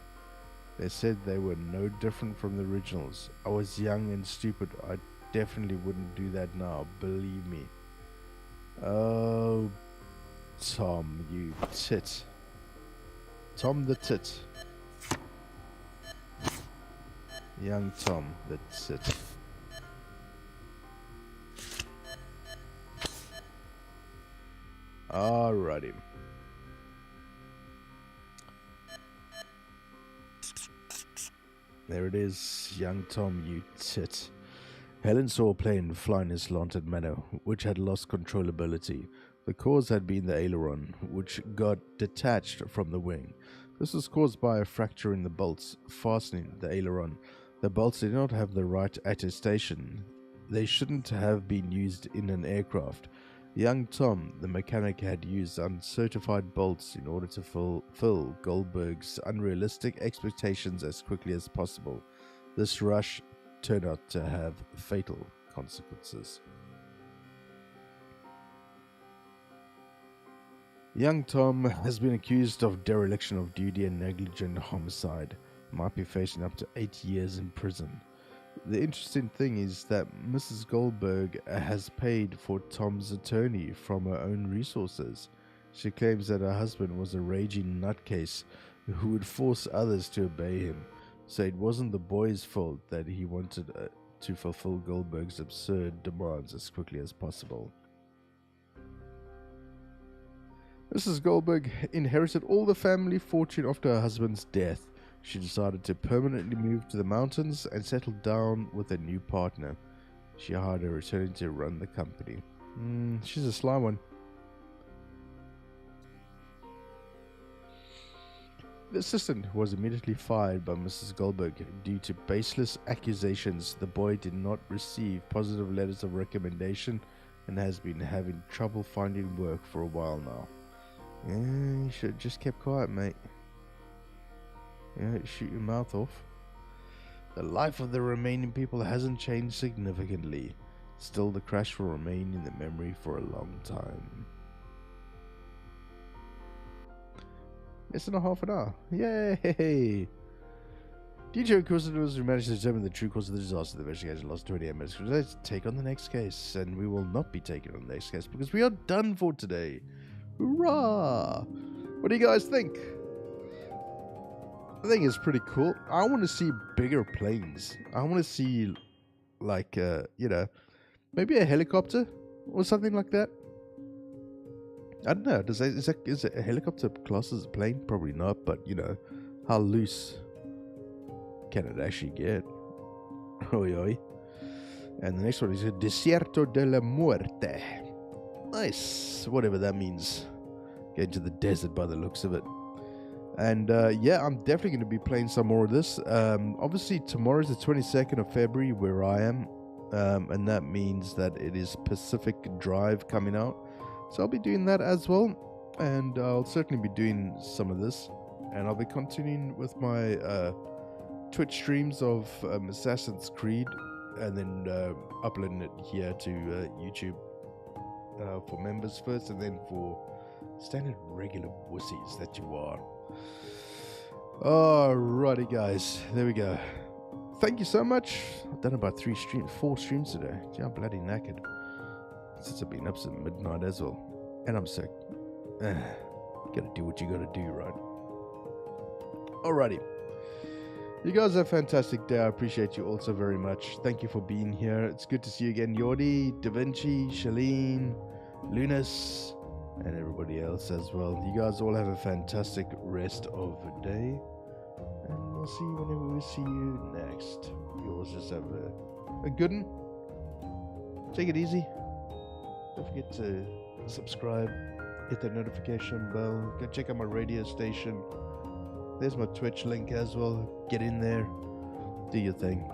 They said they were no different from the originals. I was young and stupid. I definitely wouldn't do that now, believe me. Oh, Tom, you tit. Tom the tit. Young Tom the tit. Alrighty. There it is, young Tom, you tit. Helen saw a plane fly in a slanted manner, which had lost controllability. The cause had been the aileron, which got detached from the wing. This was caused by a fracture in the bolts fastening the aileron. The bolts did not have the right attestation. They shouldn't have been used in an aircraft. Young Tom, the mechanic, had used uncertified bolts in order to fulfill Goldberg's unrealistic expectations as quickly as possible. This rush turned out to have fatal consequences. Young Tom has been accused of dereliction of duty and negligent homicide. Might be facing up to 8 years in prison. The interesting thing is that Mrs. Goldberg has paid for Tom's attorney from her own resources. She claims that her husband was a raging nutcase who would force others to obey him, so it wasn't the boy's fault that he wanted to fulfill Goldberg's absurd demands as quickly as possible. Mrs. Goldberg inherited all the family fortune after her husband's death. She decided to permanently move to the mountains and settle down with a new partner. She hired a attorney to run the company. She's a sly one. The assistant was immediately fired by Mrs. Goldberg due to baseless accusations. The boy did not receive positive letters of recommendation and has been having trouble finding work for a while now. You should have just kept quiet, mate. Shoot your mouth off. The life of the remaining people hasn't changed significantly. Still, the crash will remain in the memory for a long time. Less than a half an hour. Yay! DJ Inquisitors who managed to determine the true cause of the disaster. The investigation lost 28 minutes. Let's take on the next case, and we will not be taking on the next case because we are done for today. Hurrah! What do you guys think? I think it's pretty cool. I want to see bigger planes. I want to see, like, you know, maybe a helicopter or something like that. I don't know. Is a helicopter class as a plane? Probably not. But you know, how loose can it actually get? Oi oi. And the next one is a Desierto de la Muerte. Nice. Whatever that means. Get into the desert by the looks of it. And yeah, I'm definitely going to be playing some more of this. Obviously, tomorrow is the 22nd of February where I am. And that means that it is Pacific Drive coming out. So I'll be doing that as well. And I'll certainly be doing some of this. And I'll be continuing with my Twitch streams of Assassin's Creed. And then uploading it here to YouTube for members first. And then for standard regular wussies that you are. Alrighty guys, there we go. Thank you so much. I've done about 4 streams today. Yeah, I'm bloody knackered since I've been up since midnight as well. And I'm sick. Gotta do what you gotta do, right? Alrighty. You guys have a fantastic day. I appreciate you all so very much. Thank you for being here. It's good to see you again. Yordi, Da Vinci, Shalene, Lunas, and everybody else as well. You guys all have a fantastic rest of the day. And we'll see you whenever we see you next. You all just have a good one. Take it easy. Don't forget to subscribe. Hit that notification bell. Go check out my radio station. There's my Twitch link as well. Get in there. Do your thing.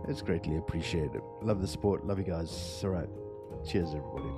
It's greatly appreciated. Love the support. Love you guys. Alright. Cheers everybody.